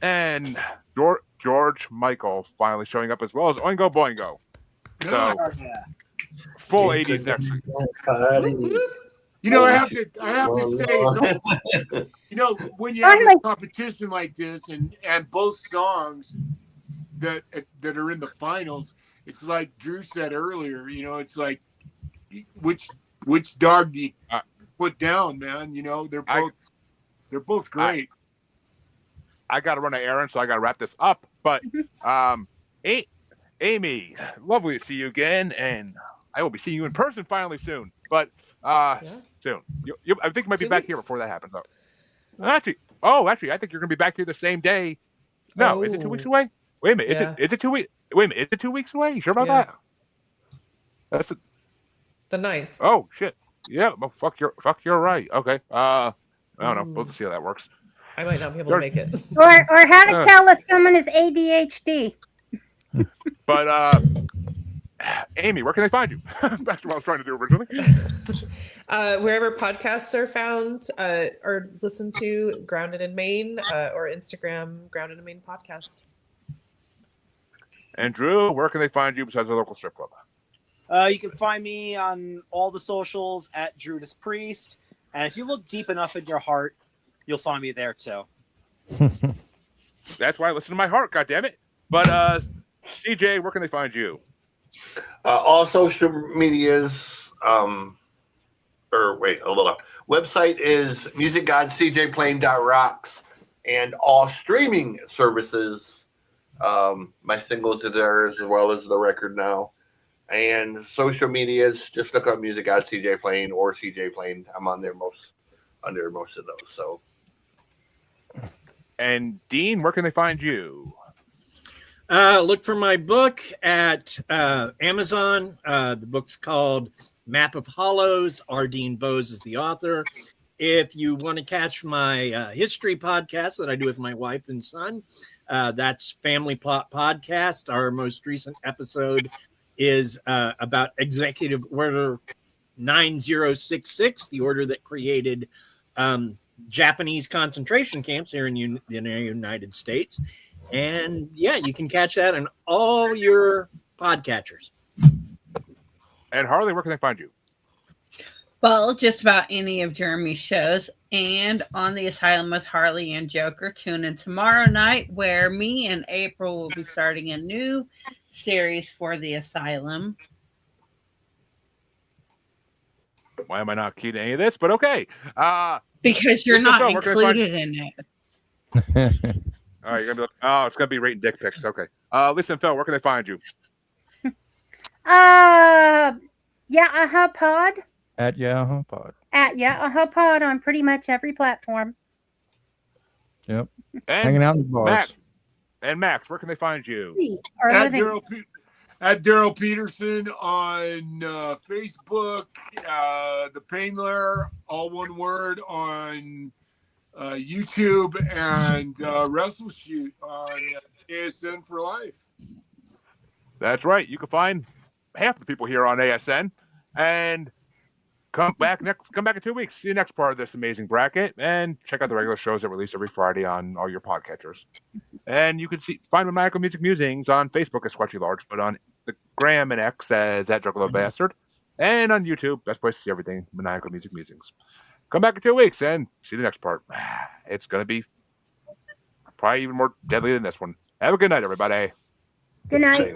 and George Michael finally showing up, as well as Oingo Boingo. So full 80s next week. You know, I have to say, you know, when you have a competition like this and both songs that are in the finals, it's like Drew said earlier, you know, it's like which dog do you put down, man? You know, they're both great. I got to run an errand, so I got to wrap this up. But Amy, lovely to see you again, and I will be seeing you in person finally soon. But soon. I think you might be back here before that happens. Actually, I think you're going to be back here the same day. No, is it 2 weeks away? Wait a minute, is it 2 weeks? Wait a minute, is it 2 weeks away? You sure about that? That's the 9th. Oh shit! Yeah, well, fuck, you're right. Okay. I don't know. We'll see how that works. I might not be able to make it. Or how to tell if someone is ADHD. But Amy, where can they find you? Back to what I was trying to do originally. Wherever podcasts are found or listened to, Grounded in Maine, or Instagram, Grounded in Maine podcast. And Drew, where can they find you besides the local strip club? You can find me on all the socials at Judas Priest. And if you look deep enough in your heart, you'll find me there too. That's why I listen to my heart, goddammit. But CJ, where can they find you? All social medias. Website is musicgodcjplane.rocks, and all streaming services. My singles are there as well as the record now. And social medias, just look up Music God CJ Plane or CJ Plane. I'm on there under most of those. So. And Dean, where can they find you? Look for my book at Amazon. The book's called Map of Hollows. R. Dean Bose is the author. If you want to catch my history podcast that I do with my wife and son, that's Family Plot Podcast. Our most recent episode is about Executive Order 9066, the order that created Japanese concentration camps here in the United States. And yeah, you can catch that in all your podcatchers. And Harley, where can they find you? Well, just about any of Jeremy's shows, and on the Asylum with Harley and Joker. Tune in tomorrow night, where me and April will be starting a new series for the Asylum. Why am I not key to any of this? But okay. Because you're not included in it. All right, you're gonna be it's gonna be rating dick pics. Okay. Listen, Phil, where can they find you? Pod. At Yahoo Pod. At Yahoo Pod on pretty much every platform. Yep. And hanging out in the bars. Max, where can they find you? At Daryl Peterson on Facebook, The Pain Lair, all one word, on YouTube, and Wrestle Shoot on ASN for Life. That's right. You can find half the people here on ASN, and come back in 2 weeks. See the next part of this amazing bracket, and check out the regular shows that release every Friday on all your podcatchers. And you can find Maniacal Music Musings on Facebook as Squatchy Large, but on the Gram and X as that Juggalo Bastard, and on YouTube, best place to see everything, Maniacal Music Musings. Come back in 2 weeks and see the next part. It's going to be probably even more deadly than this one. Have a good night, everybody. Good night.